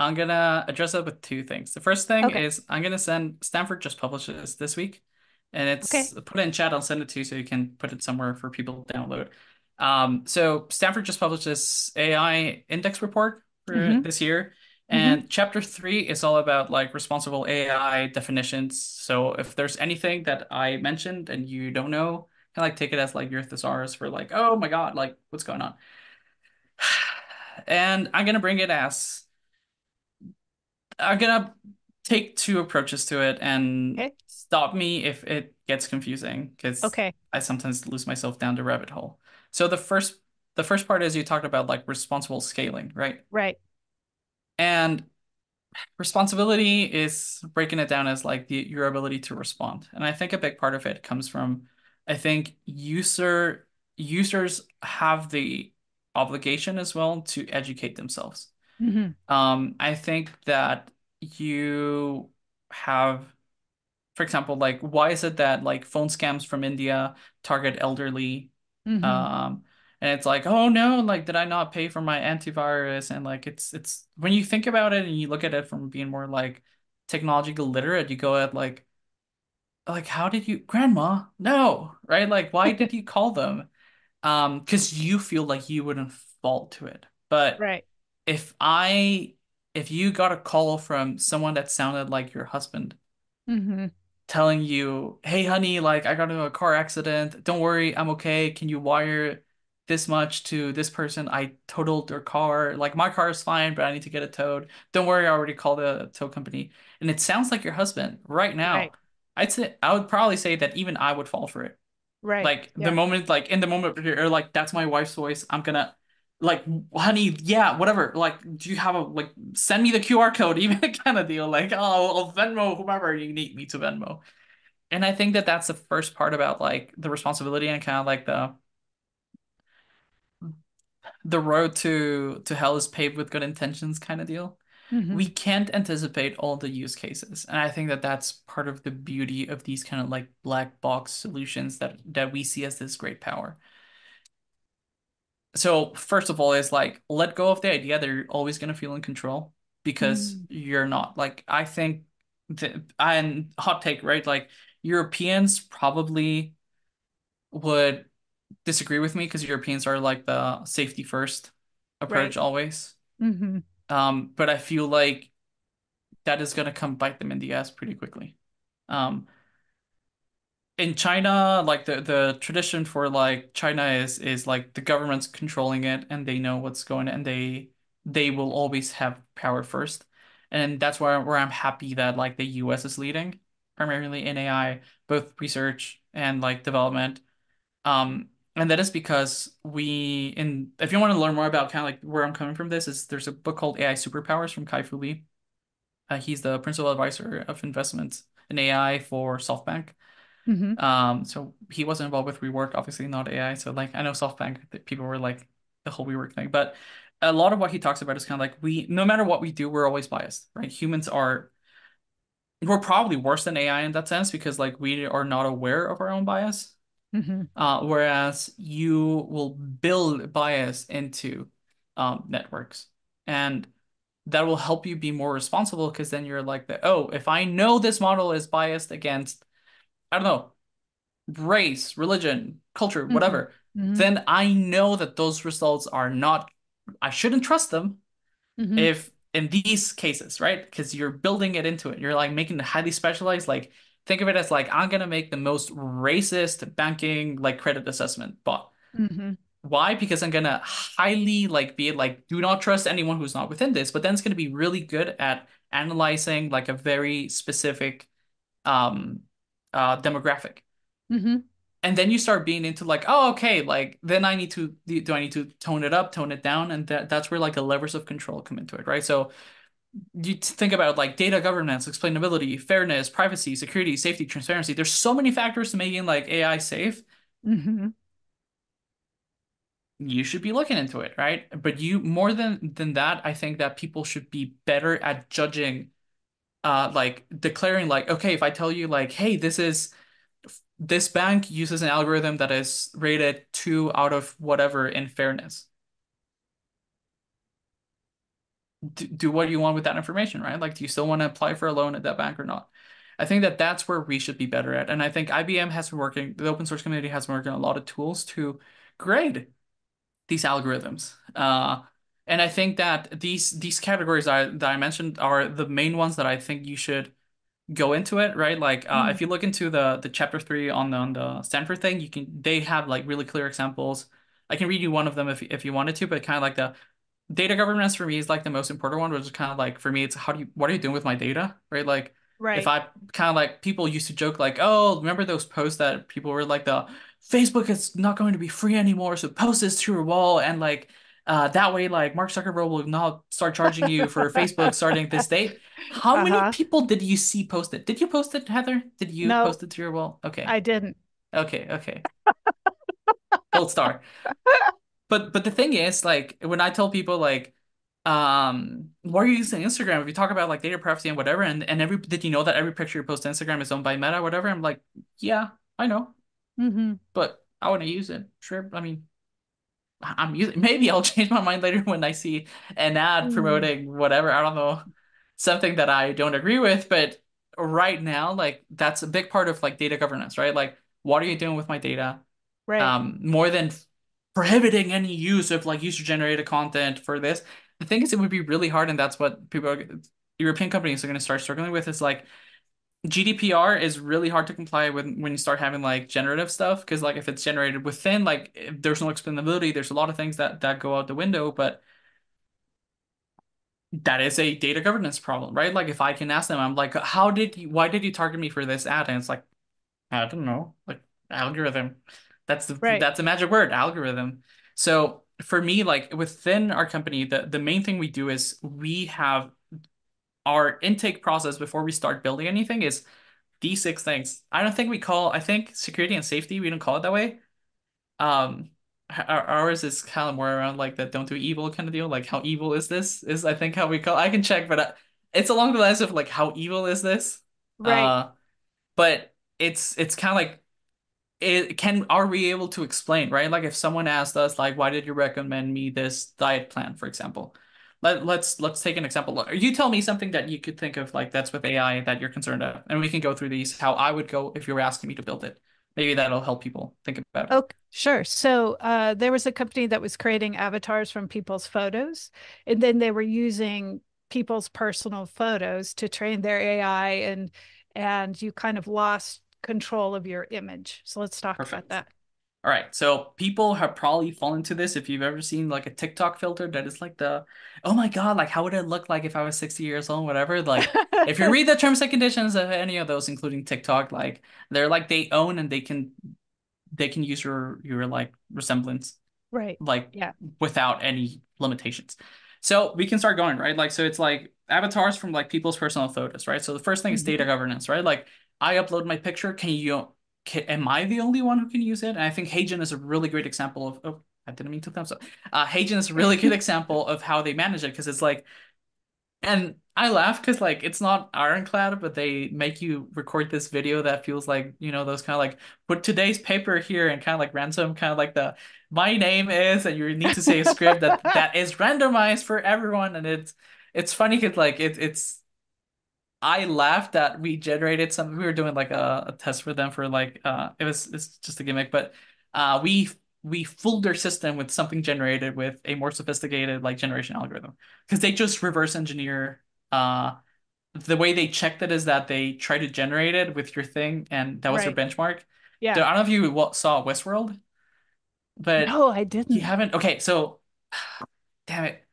I'm gonna address that with two things. The first thing Okay. is I'm gonna send Stanford just published this week, and it's Okay. put it in chat. I'll send it to you so you can put it somewhere for people to download. So Stanford just published this AI index report for Mm-hmm. this year, Mm-hmm. and chapter 3 is all about like responsible AI definitions. So if there's anything that I mentioned and you don't know, kind of like take it as like your thesaurus for like, oh my God, like what's going on? And I'm gonna bring it as I'm gonna take two approaches to it and Okay. stop me if it gets confusing because Okay. I sometimes lose myself down the rabbit hole. So the first part is you talked about like responsible scaling, right? Right. And responsibility is breaking it down as like your ability to respond. And I think a big part of it comes from I think users have the obligation as well to educate themselves. Mm-hmm. I think that you have, for example, like why is it that like phone scams from India target elderly? Mm-hmm. Um, and it's like, oh no, like did I not pay for my antivirus? And like it's when you think about it and you look at it from being more like technological literate, you go at like how did you, grandma? No, right? Like why did you call them? Because you feel like you wouldn't fall to it. But Right. if I if you got a call from someone that sounded like your husband Mm-hmm. telling you, "Hey honey, like I got into a car accident. Don't worry, I'm okay. Can you wire this much to this person? I totaled their car. Like my car is fine, but I need to get it towed. Don't worry, I already called the tow company." And it sounds like your husband right now. Right. I would probably say that even I would fall for it. Right. Like the Yeah. moment, like in the moment, or like that's my wife's voice. I'm gonna, like, honey, yeah, whatever. Like, do you have a like? Send me the QR code, even kind of deal. Like, oh, I'll Venmo whoever you need me to Venmo. And I think that that's the first part about like the responsibility and kind of like the road to hell is paved with good intentions kind of deal. We Hmm. can't anticipate all the use cases, and I think that that's part of the beauty of these kind of like black box solutions that we see as this great power. So first of all, is like let go of the idea that you're always gonna feel in control because Mm. you're not. Like I think and hot take, right? Like Europeans probably would disagree with me because Europeans are like the safety first Right. approach always. Hmm. But I feel like that is gonna come bite them in the ass pretty quickly. Um, in China, like the tradition for like China is like the government's controlling it and they know what's going on and they will always have power first. And that's where I'm happy that like the US is leading primarily in AI, both research and like development. And that is because we in if you want to learn more about kind of like where I'm coming from this is there's a book called AI Superpowers from Kai-Fu Lee. He's the principal advisor of investments in AI for SoftBank. Hmm. So he wasn't involved with rework, obviously not AI. So like I know SoftBank, people were like the whole rework thing, but a lot of what he talks about is kind of like no matter what we do, we're always biased, right? We're probably worse than AI in that sense because like we are not aware of our own bias. Hmm. Whereas you will build bias into networks, and that will help you be more responsible because then you're like oh, if I know this model is biased against, I don't know, race, religion, culture, Hmm. whatever, Hmm. then I know that those results are not, I shouldn't trust them Hmm. if in these cases, right? Because you're building it into it. You're like making it highly specialized. Like, think of it as like, I'm gonna make the most racist banking like credit assessment bot. Hmm. Why? Because I'm gonna highly like be like, do not trust anyone who's not within this, but then it's gonna be really good at analyzing like a very specific um demographic. Hmm. And then you start being into like, oh, okay, like then I need to do I need to tone it up, tone it down, and that's where like the levers of control come into it, right? So you think about like data governance, explainability, fairness, privacy, security, safety, transparency. There's so many factors to making like AI safe. Hmm. You should be looking into it, right? But you more than that, I think that people should be better at judging, like declaring like, okay, if I tell you like, hey, this bank uses an algorithm that is rated 2 out of whatever in fairness. Do what you want with that information, right? Like, do you still want to apply for a loan at that bank or not? I think that that's where we should be better at. And I think IBM has been working, the open source community has been working on a lot of tools to grade these algorithms. And I think that these categories that I mentioned are the main ones that I think you should go into it, right? Like if you Hmm. look into the chapter 3 on the Stanford thing, they have like really clear examples. I can read you one of them if you wanted to, but kind of like the data governance for me is like the most important one, which is kind of like for me, it's what are you doing with my data, right? Like if Right. I kind of like people used to joke like, oh, remember those posts that people were like the Facebook is not going to be free anymore, so post this to your wall and like that way like Mark Zuckerberg will not start charging you for Facebook starting this date. How many Uh-huh. people did you see post it? Did you post it, Heather? Did you No, post it to your wall? Okay. I didn't. Okay. Gold star. But the thing is, like when I tell people like, why are you using Instagram? If you talk about like data privacy and whatever, and every did you know that every picture you post on Instagram is owned by Meta, whatever? I'm like, yeah, I know, Hmm. but I want to use it. Sure, I mean, I'm using. Maybe I'll change my mind later when I see an ad Hmm. promoting whatever. I don't know, something that I don't agree with, but right now, like that's a big part of like data governance, right? Like, what are you doing with my data? Right. More than prohibiting any use of like user generated content for this. The thing is, it would be really hard, and that's what European companies are going to start struggling with. Is like GDPR is really hard to comply with when you start having like generative stuff, because like if it's generated within, like if there's no explainability, there's a lot of things that go out the window, but that is a data governance problem, right? Like if I can ask them, I'm like, why did you target me for this ad? And it's like, I don't know, like algorithm. Right. That's a magic word, algorithm. So for me, like within our company, the main thing we do is we have our intake process before we start building anything is these 6 things. I think security and safety, we don't call it that way. Um, ours is kind of more around like the don't do evil kind of deal. Like how evil is this? Is I think how we call. I can check, but it's along the lines of like how evil is this? Right. Uh, but it's kind of like it can are we able to explain, right? Like if someone asked us like why did you recommend me this diet plan, for example. Let's take an example. You tell me something that you could think of like that's with AI that you're concerned of, and we can go through these how I would go if you were asking me to build it. Maybe that'll help people think about it. Oh, sure. So there was a company that was creating avatars from people's photos, and then they were using people's personal photos to train their AI, and you kind of lost control of your image. So let's talk about Perfect. that. All right, so people have probably fallen to this if you've ever seen like a TikTok filter that is like the, oh my God, like how would it look like if I was 60 years old, whatever. Like if you read the terms and conditions of any of those, including TikTok, like they're like they own and they can use your like resemblance Right. like Yeah. without any limitations. So we can start going, right? Like, so it's like avatars from like people's personal photos, right? So the first thing is data Mhm. governance, right? Like I upload my picture. Am I the only one who can use it? And I think Hagen is a really great example of, oh, I didn't mean to thumbs up. Hagen is a really good example of how they manage it because it's like and I laugh because like it's not ironclad, but they make you record this video that feels like, those kind of like put today's paper here and kind of like ransom, kind of like the my name is, and you need to say a script that is randomized for everyone, and it's funny because like it's I laughed that we generated some. We were doing like a test for them for like it's just a gimmick, but we fooled their system with something generated with a more sophisticated like generation algorithm because they just reverse engineer. The way they checked it is that they try to generate it with your thing, and that was their Right. benchmark. I Yeah. don't know if you saw Westworld, but No, I you didn't. haven't. Okay, so damn it.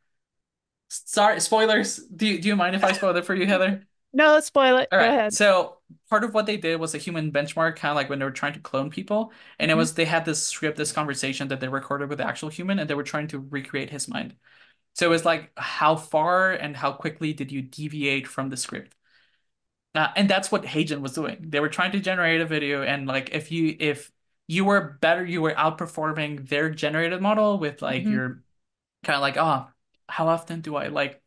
Sorry, spoilers. Do you mind if I spoil it for you, Heather? No, spoil it. All Go right. ahead. So part of what they did was a human benchmark, kind of like when they were trying to clone people. And it Mhm. was they had this script, this conversation that they recorded with the actual human, and they were trying to recreate his mind. So it was like how far and how quickly did you deviate from the script? And that's what Hagen was doing. They were trying to generate a video, and like if you were better, you were outperforming their generated model with like Mhm. your kind of like, oh, how often do I like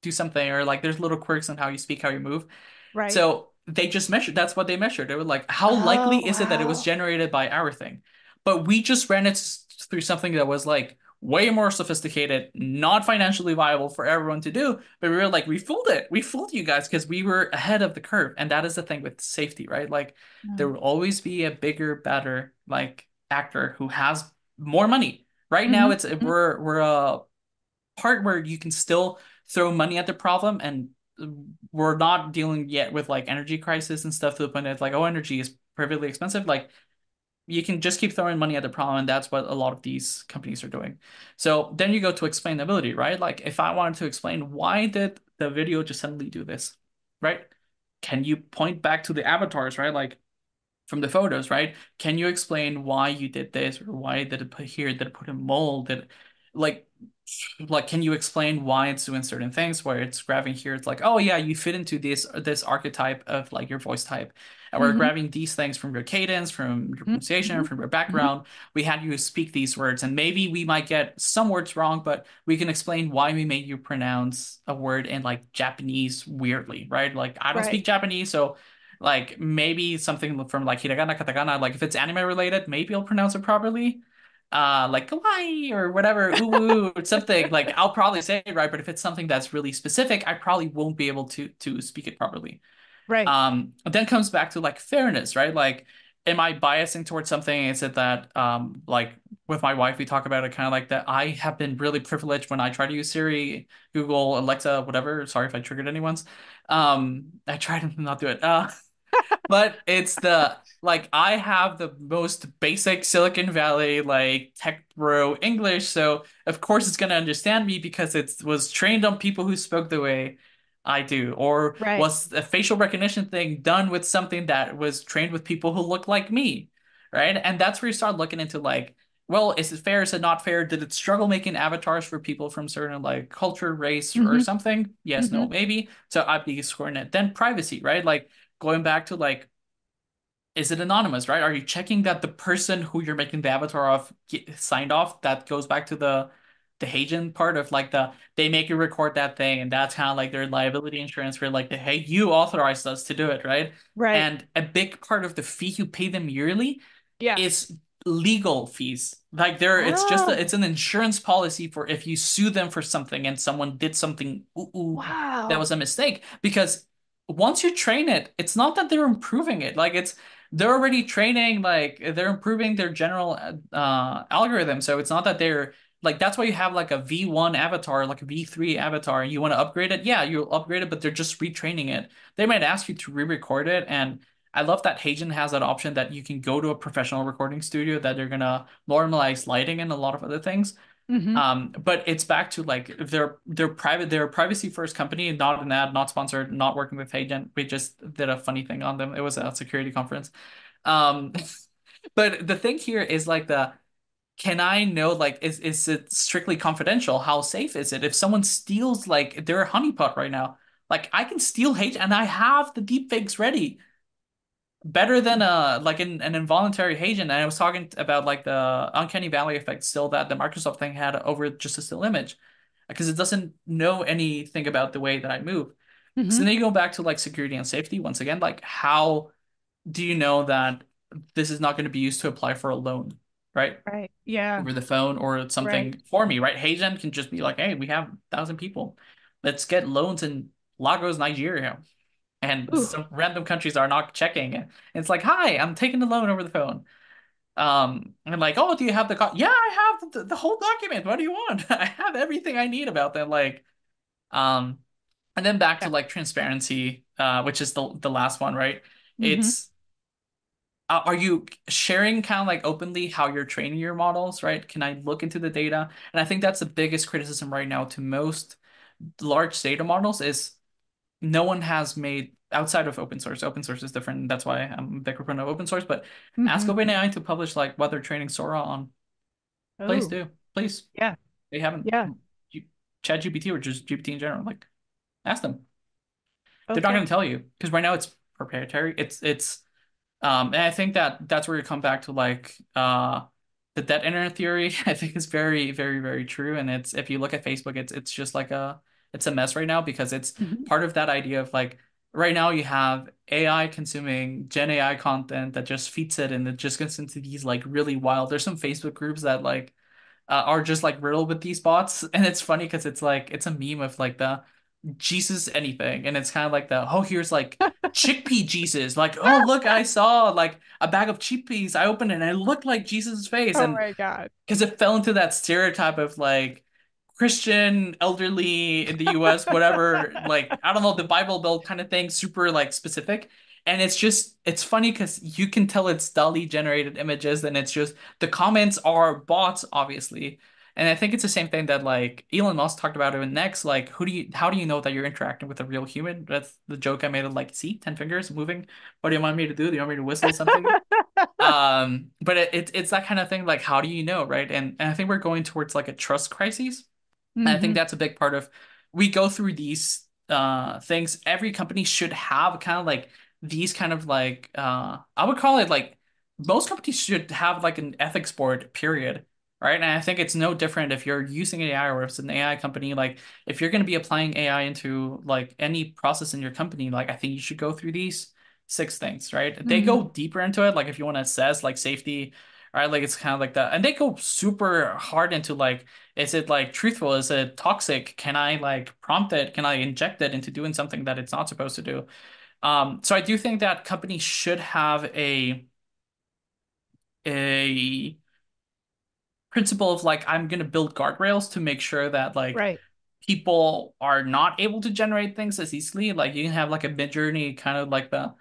do something, or like there's little quirks on how you speak, how you move. Right. So they just measured. That's what they measured. They were like, how Oh, likely is it that it was wow. generated by our thing? But we just ran it through something that was like way more sophisticated, not financially viable for everyone to do. But we were like, we fooled it. We fooled you guys because we were ahead of the curve. And that is the thing with safety, right? Like there Mm. will always be a bigger, better like actor who has more money. Right now, Mhm. it's Mhm. we're a part where you can still throw money at the problem, and we're not dealing yet with like energy crisis and stuff to the point that it's like, oh, energy is prohibitively expensive. Like you can just keep throwing money at the problem, and that's what a lot of these companies are doing. So then you go to explainability, right? Like if I wanted to explain why did the video just suddenly do this, right? Can you point back to the avatars, right? Like from the photos, right? Can you explain why you did this, or why did it put here? Did it put a mold? Did it, like can you explain why it's doing certain things where it's grabbing here? It's like, oh yeah, you fit into this archetype of like your voice type. And we're Mhm. grabbing these things from your cadence, from your Mhm. pronunciation, Mhm. from your Mhm. background. We had you speak these words, and maybe we might get some words wrong, but we can explain why we made you pronounce a word in like Japanese weirdly, right? Like I don't Right. speak Japanese, so like maybe something from like hiragana, katakana, like if it's anime related, maybe I'll pronounce it properly. Like kawaii or whatever, ooh, or something like I'll probably say it right, but if it's something that's really specific, I probably won't be able to speak it properly. Right. Then comes back to like fairness, right? Like, am I biasing towards something? Is it that like with my wife, we talk about it kind of like that I have been really privileged when I try to use Siri, Google, Alexa, whatever. Sorry if I triggered anyone's. I try to not do it. But it's the like I have the most basic Silicon Valley like tech bro English, so of course it's gonna understand me because it was trained on people who spoke the way I do, or Right. was a facial recognition thing done with something that was trained with people who look like me, right? And that's where you start looking into like, well, is it fair? Is it not fair? Did it struggle making avatars for people from certain like culture, race, or Mhm. something? Yes, no, Mhm. maybe. So I'd be scoring it. Then privacy, right? Like going back to like is it anonymous, right? Are you checking that the person who you're making the avatar of signed off? That goes back to the Hagen part of like they make you record that thing, and that's kind of like their liability insurance for like the hey, you authorized us to do it, right? Right. And a big part of the fee you pay them yearly Yeah. is legal fees. Like Oh, it's an insurance policy for if you sue them for something and someone did something that wow. was a mistake. Because once you train it, it's not that they're improving it. Like they're already training, like they're improving their general algorithm. So it's not that they're like that's why you have like a V1 avatar, like a V3 avatar. You want to upgrade it? Yeah, you'll upgrade it, but they're just retraining it. They might ask you to re-record it, and I love that Hagen has that option that you can go to a professional recording studio that they're gonna normalize lighting and a lot of other things. Hmm. But it's back to like they're a privacy first company, not an ad, not sponsored, not working with Hagen. We just did a funny thing on them. It was a security conference. Um, but the thing here is like the can I know like is it strictly confidential? How safe is it? If someone steals like they're a honeypot right now, like I can steal Hagen and I have the deepfakes ready better than like an involuntary agent. And I was talking about like the uncanny valley effect still that the Microsoft thing had over just a still image because it doesn't know anything about the way that I move. So Hmm. then you go back to like security and safety once again, like how do you know that this is not going to be used to apply for a loan, right? Right. Yeah. Over the phone or Right. something for me, right? HeyGen can just be like, hey, we have 1,000 people. Let's get loans in Lagos, Nigeria, and Ooh. some random countries are not checking. And it's like, hi, I'm taking the loan over the phone. And like, oh, do you have the yeah, I have the whole document. What do you want? I have everything I need about them. Like, um, and then back to Yeah. like transparency, which is the last one, right? Hmm. It's are you sharing kind of like openly how you're training your models, right? Can I look into the data? And I think that's the biggest criticism right now to most large data models is no one has made outside of open source. Open source is different. That's why I'm a big proponent of open source. But ask Hmm. OpenAI to publish like what they're training Sora on. Please Oh, do. Please. yeah. They haven't. Yeah. You, ChatGPT or just GPT in general. Like ask them. They're not Okay. going to tell you because right now it's proprietary. And I think that that's where you come back to like the dead internet theory. I think is very, very, very true. And it's if you look at Facebook, it's just like it's a mess right now because it's Hmm. part of that idea of like right now you have AI consuming Gen AI content that just feeds it and it just gets into these like really wild. There's some Facebook groups that like are just like riddled with these bots, and it's funny because it's like it's a meme of like the Jesus anything. And it's kind of like the, oh, here's like chickpea Jesus. Like, oh, look, I saw like a bag of chickpeas. I opened it and it looked like Jesus' face. Oh And my God. because it fell into that stereotype of like Christian, elderly in the US, whatever, like, I don't know, the Bible Belt kind of thing, super like specific. And it's just, it's funny because you can tell it's DALL-E generated images and it's just the comments are bots, obviously. And I think it's the same thing that like Elon Musk talked about it in next, like how do you know that you're interacting with a real human? That's the joke I made of like, see, 10 fingers moving. What do you want me to do? Do you want me to whistle something? But it's that kind of thing, like how do you know, right? And I think we're going towards like a trust crisis. And I think Hmm. that's a big part of we go through these things. Every company should have kind of like these kind of like I would call it like most companies should have like an ethics board, period. Right. And I think it's no different if you're using AI or if it's an AI company. Like if you're going to be applying AI into like any process in your company, like I think you should go through these six things, right? They Hmm. go deeper into it. Like if you want to assess like safety, right? Like it's kind of like that. And they go super hard into like is it like truthful? Is it toxic? Can I like prompt it? Can I inject it into doing something that it's not supposed to do? So I do think that companies should have a principle of like I'm gonna build guardrails to make sure that like Right. people are not able to generate things as easily. Like you can have like a mid-journey kind of like the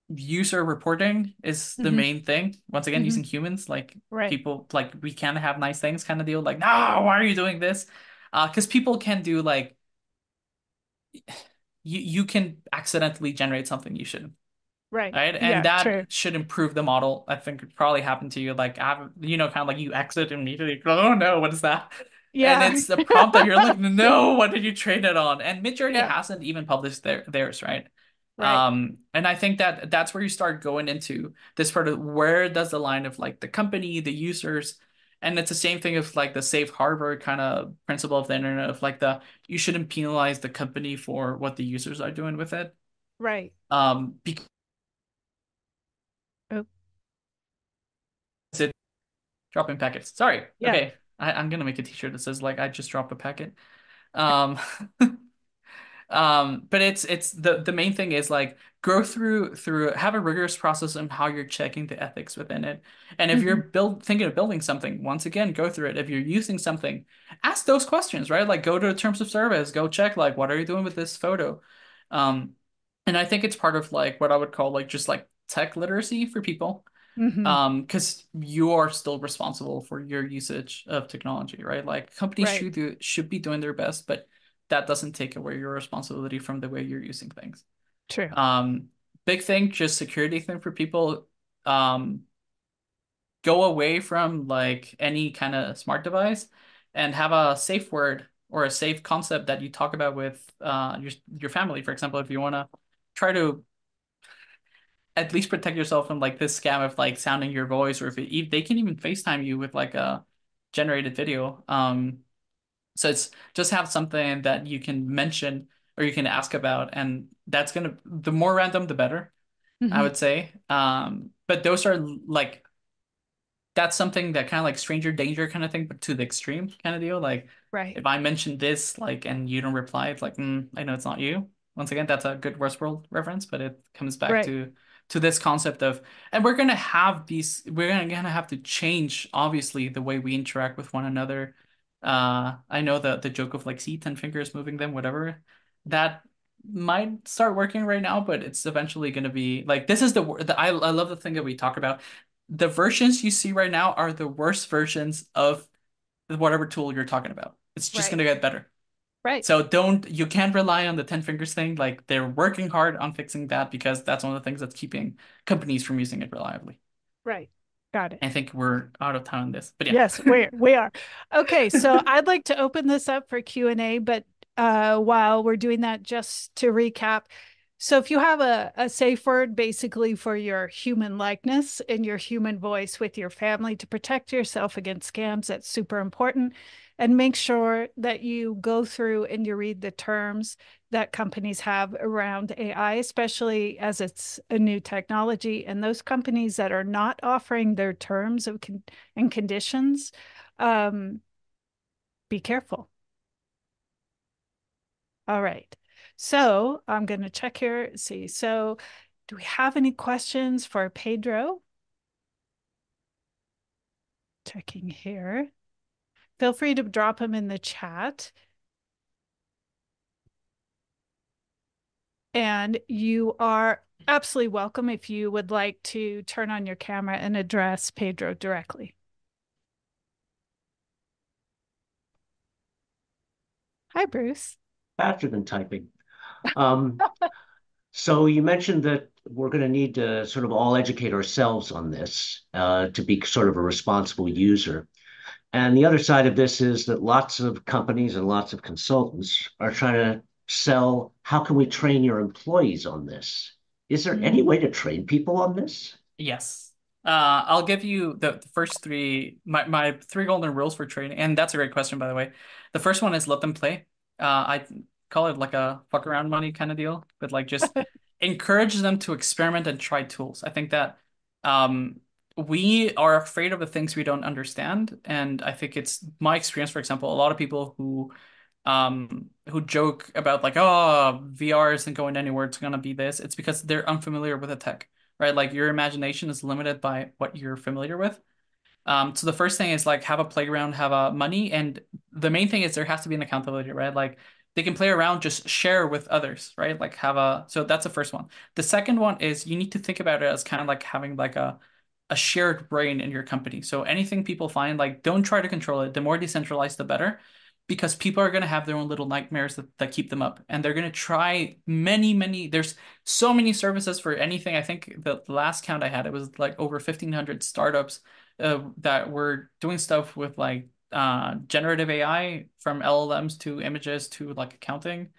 user reporting is the Hmm. main thing. Once again, Hmm. using humans, like Right. people like we can have nice things kind of deal. Like, no, why are you doing this? Because people can do like you can accidentally generate something you shouldn't, Right. right? And Yeah. that True. should improve the model. I think it probably happened to you. Like, have kind of like you exit immediately. Go, oh no, what is that? And Yeah. it's the prompt that you're like, no, what did you train it on? And Midjourney Yeah. hasn't even published theirs, right? Right. And I think that that's where you start going into this part of where does the line of like the company, the users, and it's the same thing of like the safe harbor kind of principle of the internet of like the you shouldn't penalize the company for what the users are doing with it. Right. Because Oh, it dropping packets. Sorry. yeah. Okay. I'm gonna make a t-shirt that says like I just dropped a packet. Um but it's the main thing is like go through have a rigorous process on how you're checking the ethics within it. And if you're Hmm. thinking of building something, once again, go through it. If you're using something, ask those questions, right? Like go to the terms of service, go check like what are you doing with this photo? Um, and I think it's part of like what I would call like just like tech literacy for people. Hmm. Because you are still responsible for your usage of technology, right? Like companies Right. should be doing their best, but that doesn't take away your responsibility from the way you're using things. True. Um, Big thing, just security thing for people. Um, Go away from like any kind of smart device and have a safe word or a safe concept that you talk about with your family. For example, if you want to try to at least protect yourself from like this scam of like sounding your voice, or if they can even FaceTime you with like a generated video. So it's just have something that you can mention or you can ask about, and that's gonna the more random the better, I Hmm. would say. But those are like that's something that kind of like stranger danger kind of thing, but to the extreme kind of deal. Like Right. if I mention this, like, and you don't reply, it's like, I know it's not you. Once again, that's a good Westworld reference, but it comes back Right. to this concept of, and we're gonna have these, we're gonna have to change, obviously, the way we interact with one another. I know the joke of like, see, 10 fingers moving them, whatever. That might start working right now, but it's eventually gonna be like this is I love the thing that we talk about the versions you see right now are the worst versions of whatever tool you're talking about. It's just Right. gonna get better. Right. So you can't rely on the 10 fingers thing. Like they're working hard on fixing that because that's one of the things that's keeping companies from using it reliably. Right. Got it. I think we're out of time on this, but yeah. Yes, we are. Okay, so I'd like to open this up for Q&A, but while we're doing that, just to recap. So if you have a safe word basically for your human likeness and your human voice with your family to protect yourself against scams, that's super important. And make sure that you go through and you read the terms that companies have around AI, especially as it's a new technology. And those companies that are not offering their terms of and conditions, um, be careful. All right. So I'm going to check here. See. So do we have any questions for Pedro? Checking here. Feel free to drop them in the chat. And you are absolutely welcome if you would like to turn on your camera and address Pedro directly. Hi, Bruce. Faster than typing. Um, so you mentioned that we're going to need to sort of all educate ourselves on this to be sort of a responsible user. And the other side of this is that lots of companies and lots of consultants are trying to sell, how can we train your employees on this? Is there any Mm. way to train people on this? Yes. I'll give you the first three, my three golden rules for trading, and that's a great question, by the way. The first one is let them play. I call it like a fuck around money kind of deal, but like just encourage them to experiment and try tools. I think that we are afraid of the things we don't understand, and I think it's my experience, for example, a lot of people who joke about like, oh, VR isn't going anywhere, it's gonna be this. It's because they're unfamiliar with the tech, right? Like your imagination is limited by what you're familiar with. So the first thing is like have a playground, have a money, and the main thing is there has to be an accountability, right? Like they can play around, just share with others, right? Like have a so that's the first one. The second one is you need to think about it as kind of like having like a shared brain in your company. So anything people find, like don't try to control it. The more decentralized, the better. Because people are going to have their own little nightmares that keep them up. And they're going to try there's so many services for anything. I think the last count I had, it was like over 1,500 startups that were doing stuff with like generative AI from LLMs to images to like accounting.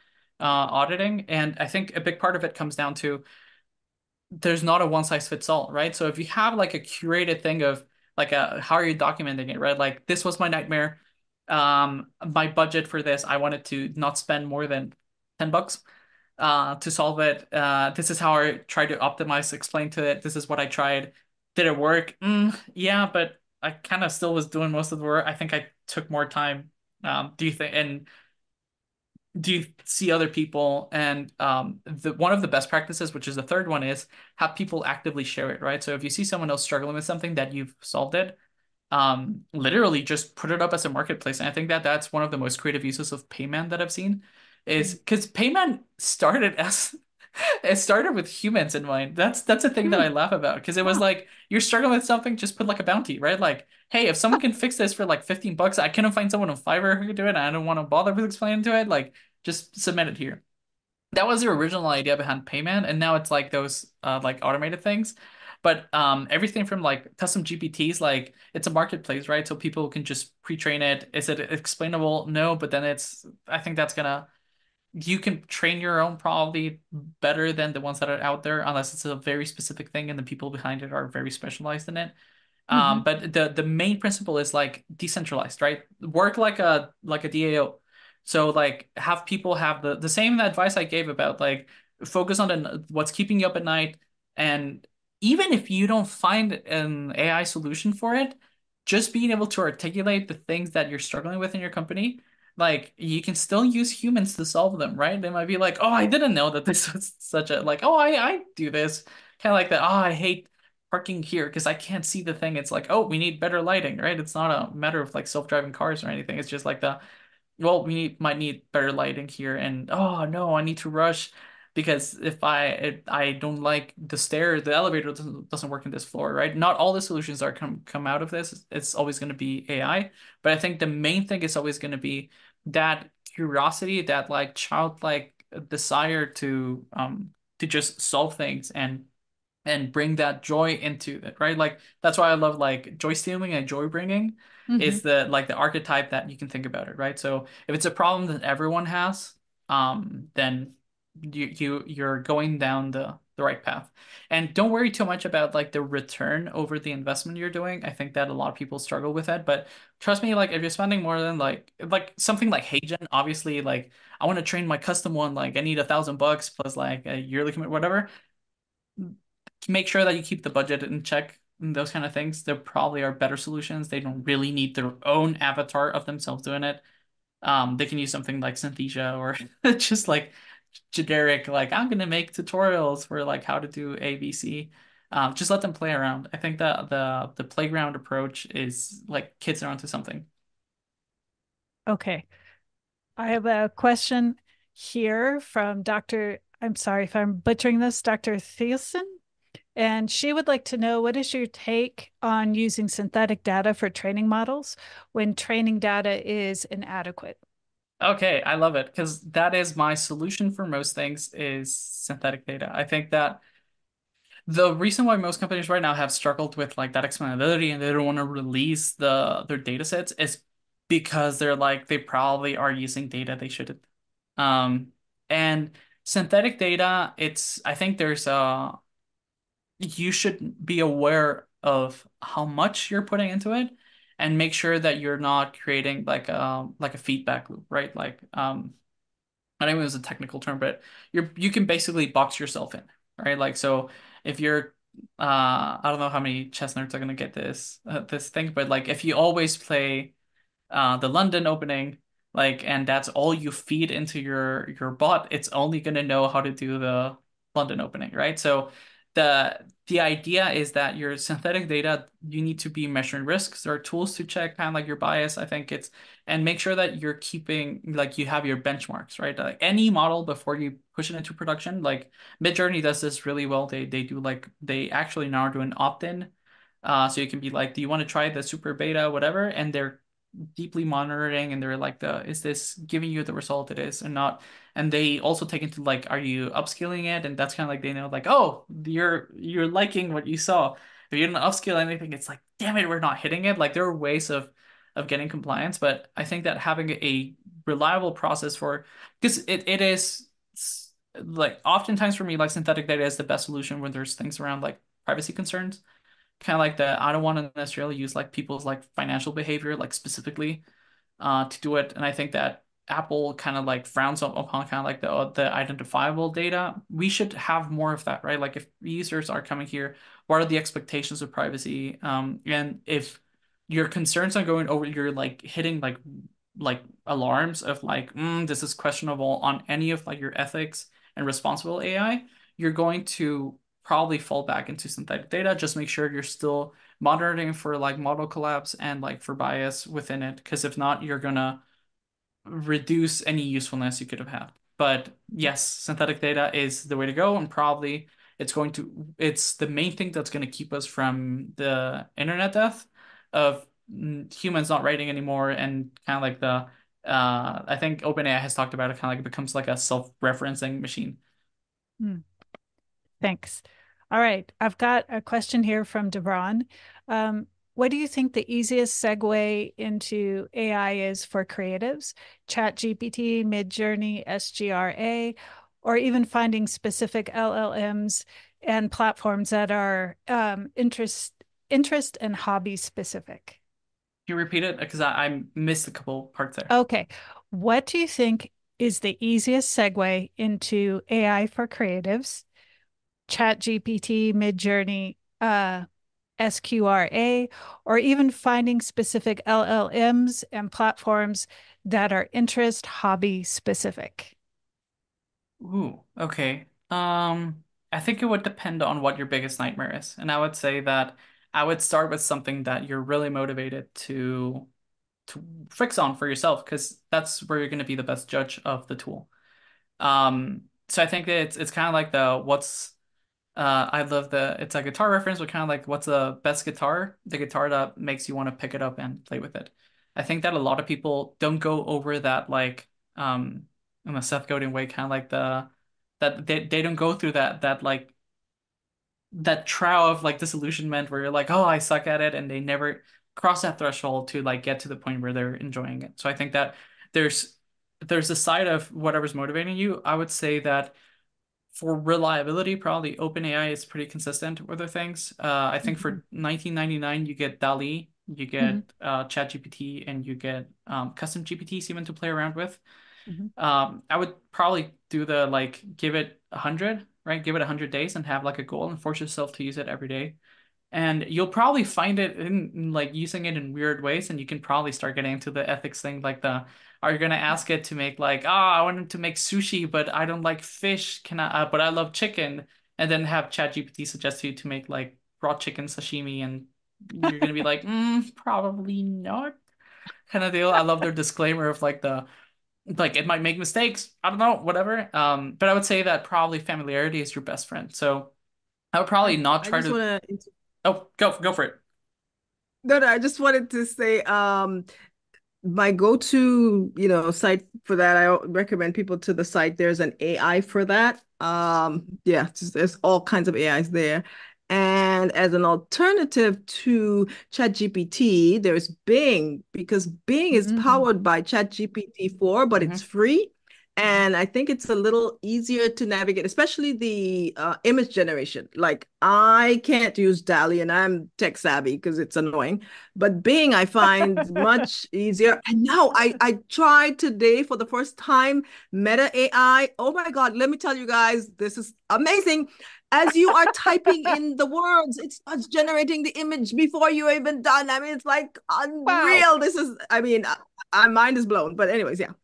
auditing. And I think a big part of it comes down to there's not a one size fits all, right? So if you have like a curated thing of like how are you documenting it, right? Like this was my nightmare. My budget for this, I wanted to not spend more than $10 to solve it. This is how I tried to optimize, explain to it. This is what I tried. Did it work? Yeah, but I kind of still was doing most of the work. I think I took more time. Do you think, and do you see other people? And the one of the best practices, which is the third one, is have people actively share it, right? So if you see someone else struggling with something that you've solved it, literally just put it up as a marketplace. And I think that that's one of the most creative uses of Payman that I've seen is because Payman started as it started with humans in mind. That's a thing that I laugh about because it was like you're struggling with something, just put like a bounty, right? Like, hey, if someone can fix this for like $15, I couldn't find someone on Fiverr who could do it. And I don't want to bother with explaining to it. Like, just submit it here. That was the original idea behind Payman, and now it's like those like automated things. But everything from like custom GPTs, like it's a marketplace, right? So people can just pre-train it. Is it explainable? No, but then it's I think that's gonna you can train your own probably better than the ones that are out there, unless it's a very specific thing and the people behind it are very specialized in it. Mm-hmm. But the main principle is like decentralized, right? Work like a DAO. So like have people have the same advice I gave about like focus on what's keeping you up at night, and even if you don't find an AI solution for it, just being able to articulate the things that you're struggling with in your company, like you can still use humans to solve them, right? They might be like, oh, I didn't know that this was such a like, oh, I do this. Kind of like that. Oh, I hate parking here because I can't see the thing. It's like, oh, we need better lighting, right? It's not a matter of like self-driving cars or anything. It's just like well, might need better lighting here, and oh no, I need to rush because if I don't like the stairs, the elevator doesn't work in this floor, right? Not all the solutions are come out of this. It's always going to be AI, but I think the main thing is always going to be that curiosity, that like childlike desire to just solve things and bring that joy into it, right? Like that's why I love like joy stealing and joy bringing Mm-hmm. is the like the archetype that you can think about it, right? So if it's a problem that everyone has, then you're going down the right path. And don't worry too much about like the return over the investment you're doing. I think that a lot of people struggle with that, but trust me, like if you're spending more than like something like HeyGen, obviously like I want to train my custom one, like I need $1,000 plus like a yearly commit, whatever, make sure that you keep the budget in check and those kind of things. There probably are better solutions. They don't really need their own avatar of themselves doing it. They can use something like Synthesia or just like generic, like I'm gonna make tutorials for like how to do ABC. Just let them play around. I think that the playground approach is like kids are onto something. Okay. I have a question here from Dr. I'm sorry if I'm butchering this, Dr. Thielsen. And she would like to know what is your take on using synthetic data for training models when training data is inadequate? Okay, I love it because that is my solution for most things is synthetic data. I think that the reason why most companies right now have struggled with like that explainability and they don't want to release their data sets is because they're like they probably are using data they shouldn't. And synthetic data, it's I think there's you should be aware of how much you're putting into it and make sure that you're not creating like a feedback loop, right? Like I don't know if it was a technical term, but you can basically box yourself in, right? Like so if you're I don't know how many chess nerds are gonna get this thing, but like if you always play the London opening, like, and that's all you feed into your bot, it's only gonna know how to do the London opening, right? So the idea is that your synthetic data, you need to be measuring risks. There are tools to check kind of like your bias. I think it's and make sure that you're keeping like you have your benchmarks, right? Like any model before you push it into production, like Midjourney does this really well. They do like they actually now do an opt-in. So you can be like, do you want to try the super beta, whatever? And they're deeply monitoring and they're like is this giving you the result it is or not, and they also take into like are you upskilling it, and that's kind of like they know like oh you're liking what you saw. If you didn't upskill anything, it's like damn it, we're not hitting it. Like there are ways of getting compliance, but I think that having a reliable process for because it is like oftentimes for me, like synthetic data is the best solution when there's things around like privacy concerns. Kind of like the I don't want to necessarily use like people's like financial behavior like specifically to do it. And I think that Apple kind of like frowns upon kind of like the identifiable data. We should have more of that, right? Like if users are coming here, what are the expectations of privacy? And if your concerns are going over, you're like hitting like alarms of like, this is questionable on any of like your ethics and responsible AI, you're going to probably fall back into synthetic data. Just make sure you're still monitoring for like model collapse and like for bias within it, because if not, you're gonna reduce any usefulness you could have had. But yes, synthetic data is the way to go, and probably it's the main thing that's going to keep us from the internet death of humans not writing anymore, and kind of like the I think OpenAI has talked about it, kind of like it becomes like a self-referencing machine. Hmm. Thanks. All right. I've got a question here from Devron. What do you think the easiest segue into AI is for creatives? ChatGPT, Midjourney, SGRA, or even finding specific LLMs and platforms that are interest and hobby specific? Can you repeat it? Because I missed a couple parts there. Okay. What do you think is the easiest segue into AI for creatives? ChatGPT, Midjourney, SQRA, or even finding specific LLMs and platforms that are interest hobby specific. Ooh, okay. I think it would depend on what your biggest nightmare is. And I would say that I would start with something that you're really motivated to fix on for yourself, because that's where you're going to be the best judge of the tool. So I think that it's kind of like the what's I love it's a guitar reference, but kind of like what's the best guitar? The guitar that makes you want to pick it up and play with it. I think that a lot of people don't go over that like in a Seth Godin way, kind of like that they don't go through that like that trial of like disillusionment where you're like, oh, I suck at it, and they never cross that threshold to like get to the point where they're enjoying it. So I think that there's there's a side of whatever's motivating you. I would say that for reliability, probably OpenAI is pretty consistent with their things. I think Mhm. for 1999, you get DALL-E, you Mhm. get ChatGPT, and you get custom GPTs even to play around with. Mhm. I would probably do the like give it 100, right? Give it 100 days and have like a goal and force yourself to use it every day. And you'll probably find it in like using it in weird ways, and you can probably start getting into the ethics thing, like the are you gonna ask it to make like, oh, I want it to make sushi, but I don't like fish, can I but I love chicken, and then have ChatGPT suggest to you to make like raw chicken sashimi, and you're gonna be like, probably not kind of deal. I love their disclaimer of like the like it might make mistakes. I don't know, whatever. But I would say that probably familiarity is your best friend. So I would probably not I try just to. want to, Oh, go for it. no, no, I just wanted to say, my go-to, site for that, I recommend people to the site. There's an AI for that. Yeah, there's all kinds of AIs there. And as an alternative to ChatGPT, there's Bing, because Bing is Mhm. powered by ChatGPT 4, but it's Hmm. free. And I think it's a little easier to navigate, especially the image generation. Like I can't use DALL-E, and I'm tech savvy because it's annoying. But Bing, I find much easier. And now I tried today for the first time Meta AI. Oh my God, let me tell you guys, this is amazing. As you are typing in the words, it starts generating the image before you're even done. I mean, it's like Wow. unreal. This is, I mean, my mind is blown. But anyways, yeah.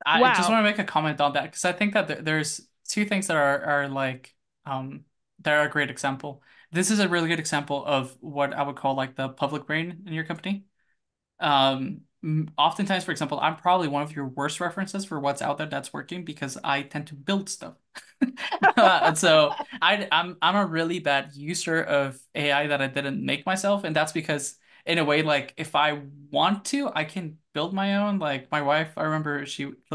I just Wow. want to make a comment on that because I think that there's two things that are like that are a great example. This is a really good example of what I would call like the public brain in your company. Oftentimes, for example, I'm probably one of your worst references for what's out there that's working because I tend to build stuff. And so I'm a really bad user of AI that I didn't make myself, and that's because in a way, like if I want to, I can build my own. Like my wife, I remember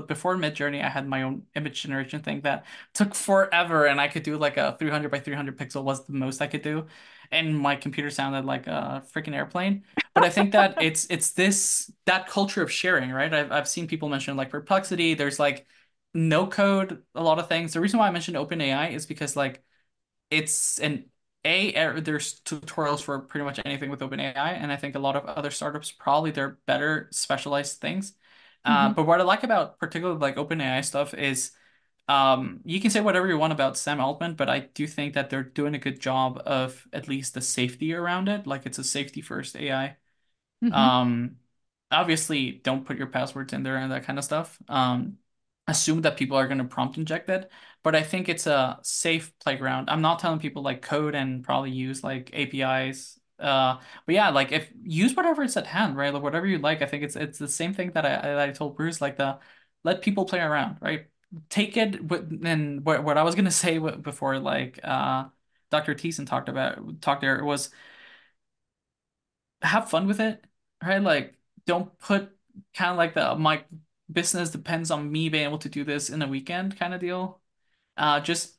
before Midjourney, I had my own image generation thing that took forever, and I could do like a 300 by 300 pixel was the most I could do, and my computer sounded like a freaking airplane. But I think that it's this that culture of sharing, right? I've seen people mention like Perplexity. There's like no code a lot of things. The reason why I mentioned OpenAI is because like it's an there's tutorials for pretty much anything with OpenAI, and I think a lot of other startups probably they're better specialized things. Hmm. But what I like about particularly like OpenAI stuff is you can say whatever you want about Sam Altman, but I do think that they're doing a good job of at least the safety around it. Like it's a safety first AI. Hmm. Um, Obviously, don't put your passwords in there and that kind of stuff. Assume that people are going to prompt inject it, but I think it's a safe playground. I'm not telling people like code and probably use like APIs. But yeah, like if use whatever is at hand, right? Like whatever you like. I think it's the same thing that I told Bruce, like the let people play around, right? Take it and what I was gonna say before, like Dr. Thiessen talked there was have fun with it, right? Like, don't put kind of like the my business depends on me being able to do this in a weekend kind of deal. Just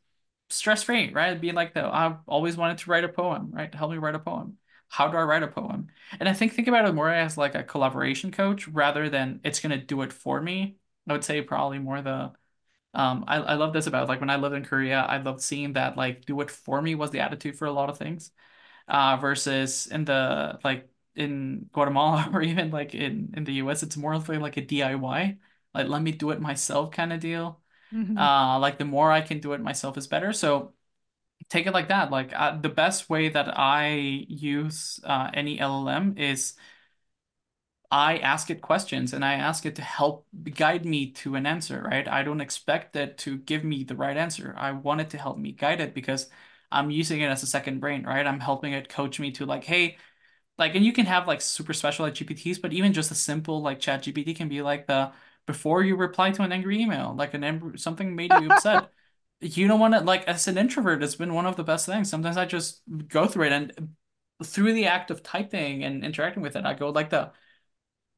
stress free, right? Be like the I've always wanted to write a poem, right? Help me write a poem. How do I write a poem? And I think about it more as like a collaboration coach rather than it's gonna do it for me. I would say probably more the I love this about like when I lived in Korea, I loved seeing that like do it for me was the attitude for a lot of things versus in the like in Guatemala or even like in the US, it's more of like a DIY, like let me do it myself kind of deal. Hmm. Like the more I can do it myself is better. So take it like that. Like the best way that I use any LLM is I ask it questions and I ask it to help guide me to an answer, right? I don't expect it to give me the right answer. I want it to help me guide it because I'm using it as a second brain, right? I'm helping it coach me to like, hey, like, and you can have like super specialized GPTs, but even just a simple like chat GPT can be like the before you reply to an angry email, like something made you upset. You don't want to like as an introvert, it's been one of the best things. Sometimes I just go through it and through the act of typing and interacting with it, I go like the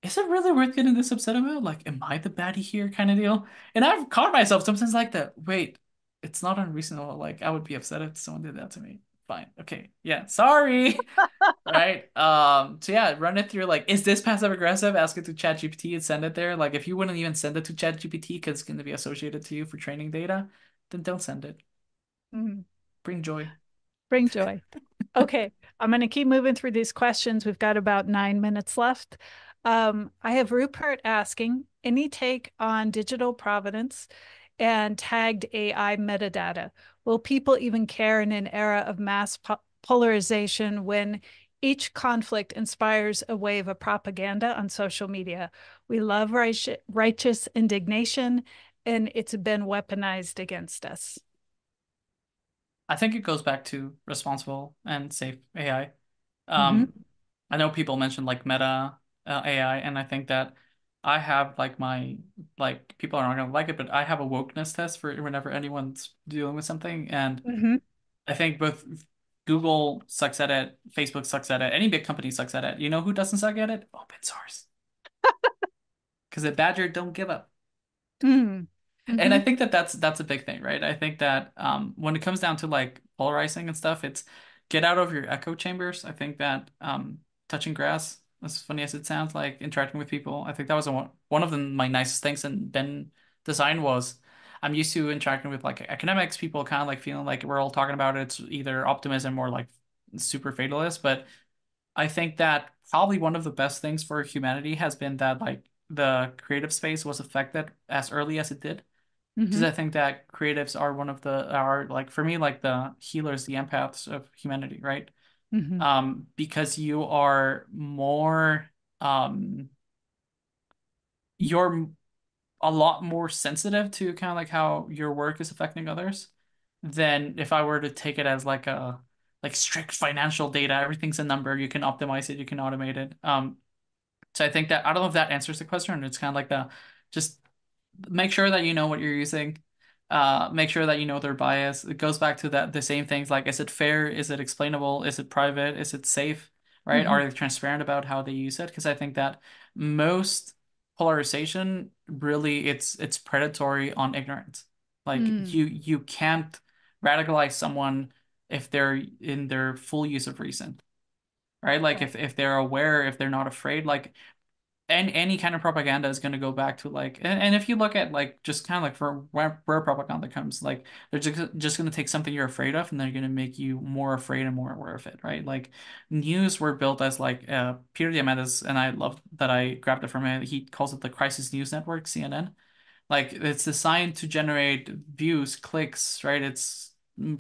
is it really worth getting this upset about? Like, am I the baddie here kind of deal? And I've caught myself sometimes like that. Wait, it's not unreasonable. Like, I would be upset if someone did that to me. Fine. Okay. Yeah. Sorry. Right. So yeah, run it through like, is this passive aggressive? Ask it to ChatGPT and send it there. Like, if you wouldn't even send it to ChatGPT because it's going to be associated to you for training data, then don't send it. Hmm. Bring joy. Bring joy. Okay, I'm going to keep moving through these questions. We've got about 9 minutes left. I have Rupert asking, any take on digital provenance and tagged AI metadata? Will people even care in an era of mass polarization when each conflict inspires a wave of propaganda on social media? We love righteous indignation, and it's been weaponized against us. I think it goes back to responsible and safe AI. Hmm. I know people mentioned like meta AI, and I think that I have like my like people are not gonna like it, but I have a wokeness test for whenever anyone's dealing with something, and Hmm. I think both Google sucks at it, Facebook sucks at it, any big company sucks at it. You know who doesn't suck at it? Open source, because a badger don't give up. Hmm. And I Hmm. think that that's a big thing, right? I think that when it comes down to like polarizing and stuff, it's get out of your echo chambers. I think that touching grass, as funny as it sounds, like interacting with people, I think that was one of my nicest things in Ben design was I'm used to interacting with like academics, people kind of like feeling like we're all talking about it. It's either optimism or like super fatalist. But I think that probably one of the best things for humanity has been that like the creative space was affected as early as it did because Hmm. I think that creatives are one of the are like for me like the healers, the empaths of humanity, right? Hmm. Because you are more um you're a lot more sensitive to kind of like how your work is affecting others than if I were to take it as like a like strict financial data, everything's a number, you can optimize it, you can automate it. So I think that I don't know if that answers the question. It's kind of like the just make sure that you know what you're using. Make sure that you know their bias. It goes back to that the same things like is it fair? Is it explainable? Is it private? Is it safe? Right? Hmm. Are they transparent about how they use it? Because I think that most polarization really it's predatory on ignorance. Like Mm. you can't radicalize someone if they're in their full use of reason. Right? Like Right. if they're aware, if they're not afraid, like and any kind of propaganda is going to go back to like, and if you look at like just kind of like for where propaganda comes, like they're just going to take something you're afraid of and they're going to make you more afraid and more aware of it, right? Like news were built as like Peter Diamandis, and I love that I grabbed it from him. He calls it the Crisis News Network, CNN. Like it's designed to generate views, clicks, right? It's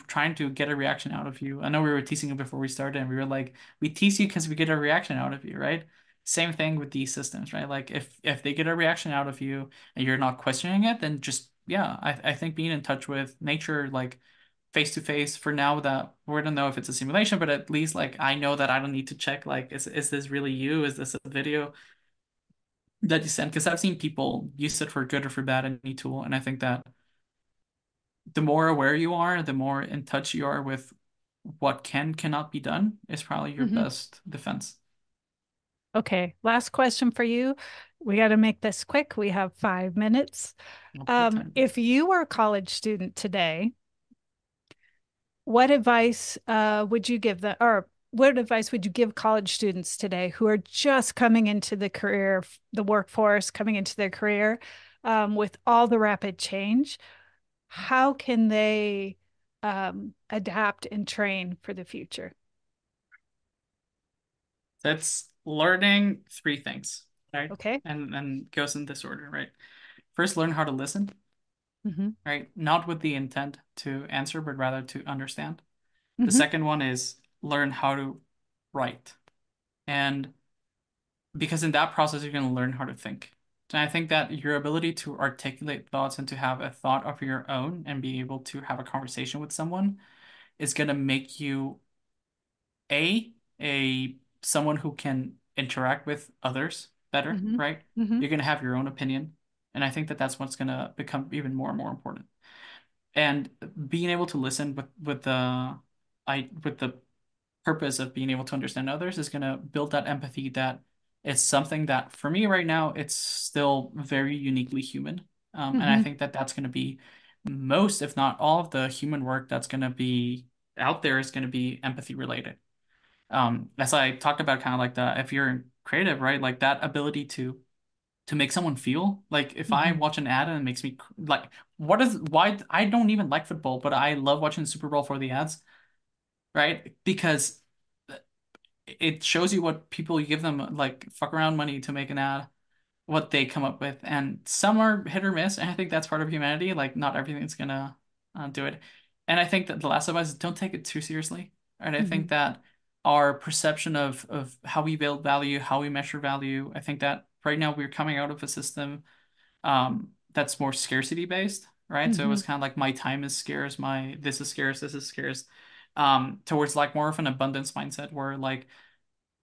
trying to get a reaction out of you. I know we were teasing it before we started, and we were like, we tease you because we get a reaction out of you, right? Same thing with these systems, right? Like if they get a reaction out of you and you're not questioning it, then just yeah, I think being in touch with nature, like face to face for now that we don't know if it's a simulation, but at least like I know that I don't need to check like is this really you? Is this a video that you sent? Because I've seen people use it for good or for bad, any tool, and I think that the more aware you are, the more in touch you are with what cannot be done is probably your Mhm. best defense. Okay, last question for you. We got to make this quick. We have 5 minutes. Okay, time. If you were a college student today, what advice would you give them, or what advice would you give college students today who are just coming into the career, the workforce, coming into their career with all the rapid change? How can they adapt and train for the future? That's learning three things, right? Okay. And goes in this order, right? First, learn how to listen, Mm-hmm. right? Not with the intent to answer, but rather to understand. The Mm-hmm. second one is learn how to write. And because in that process, you're going to learn how to think. And I think that your ability to articulate thoughts and to have a thought of your own and be able to have a conversation with someone is going to make you a someone who can interact with others better, Mm-hmm. right? Mm-hmm. You're going to have your own opinion. And I think that that's what's going to become even more and more important. And being able to listen with the purpose of being able to understand others is going to build that empathy that is something that for me right now it's still very uniquely human. And I Mm-hmm. think that that's going to be most, if not all, of the human work that's going to be out there is going to be empathy related. As I talked about, kind of like the if you're creative, right? Like that ability to make someone feel like if I Mm-hmm. watch an ad and it makes me like what is why I don't even like football, but I love watching the Super Bowl for the ads, right? Because it shows you what people you give them like fuck around money to make an ad, what they come up with, and some are hit or miss, and I think that's part of humanity. Like not everything's gonna do it, and I think that The Last of Us don't take it too seriously, right? I Mm-hmm. think that our perception of how we build value, how we measure value, I think that right now we're coming out of a system that's more scarcity based, right? So it Mm-hmm. was kind of like my time is scarce, my this is scarce, towards like more of an abundance mindset where like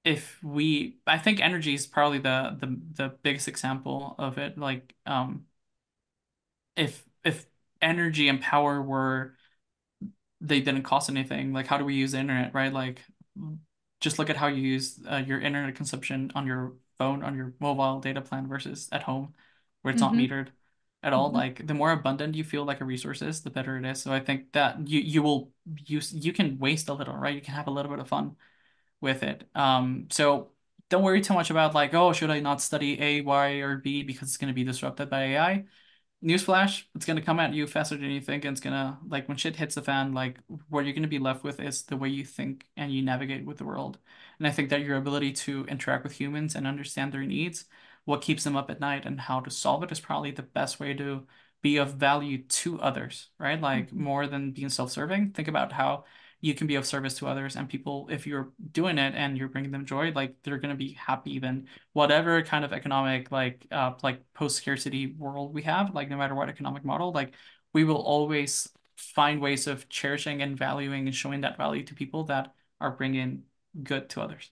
if we I think energy is probably the biggest example of it. Like if energy and power were they didn't cost anything, like how do we use the internet, right? Like just look at how you use your internet consumption on your phone, on your mobile data plan versus at home where it's not Mm-hmm. metered at all. Mm-hmm. Like the more abundant you feel like a resource is, the better it is. So I think that you will use you can waste a little, right? You can have a little bit of fun with it. So don't worry too much about like, oh, should I not study A, Y, or B because it's going to be disrupted by AI? Newsflash, it's gonna come at you faster than you think, and it's gonna like when shit hits the fan, like what you're gonna be left with is the way you think and you navigate with the world. And I think that your ability to interact with humans and understand their needs, what keeps them up at night and how to solve it is probably the best way to be of value to others, right? Like Mm-hmm. more than being self-serving. Think about how you can be of service to others and people, if you're doing it and you're bringing them joy, like they're gonna be happy then whatever kind of economic like post scarcity world we have, like no matter what economic model, like we will always find ways of cherishing and valuing and showing that value to people that are bringing good to others.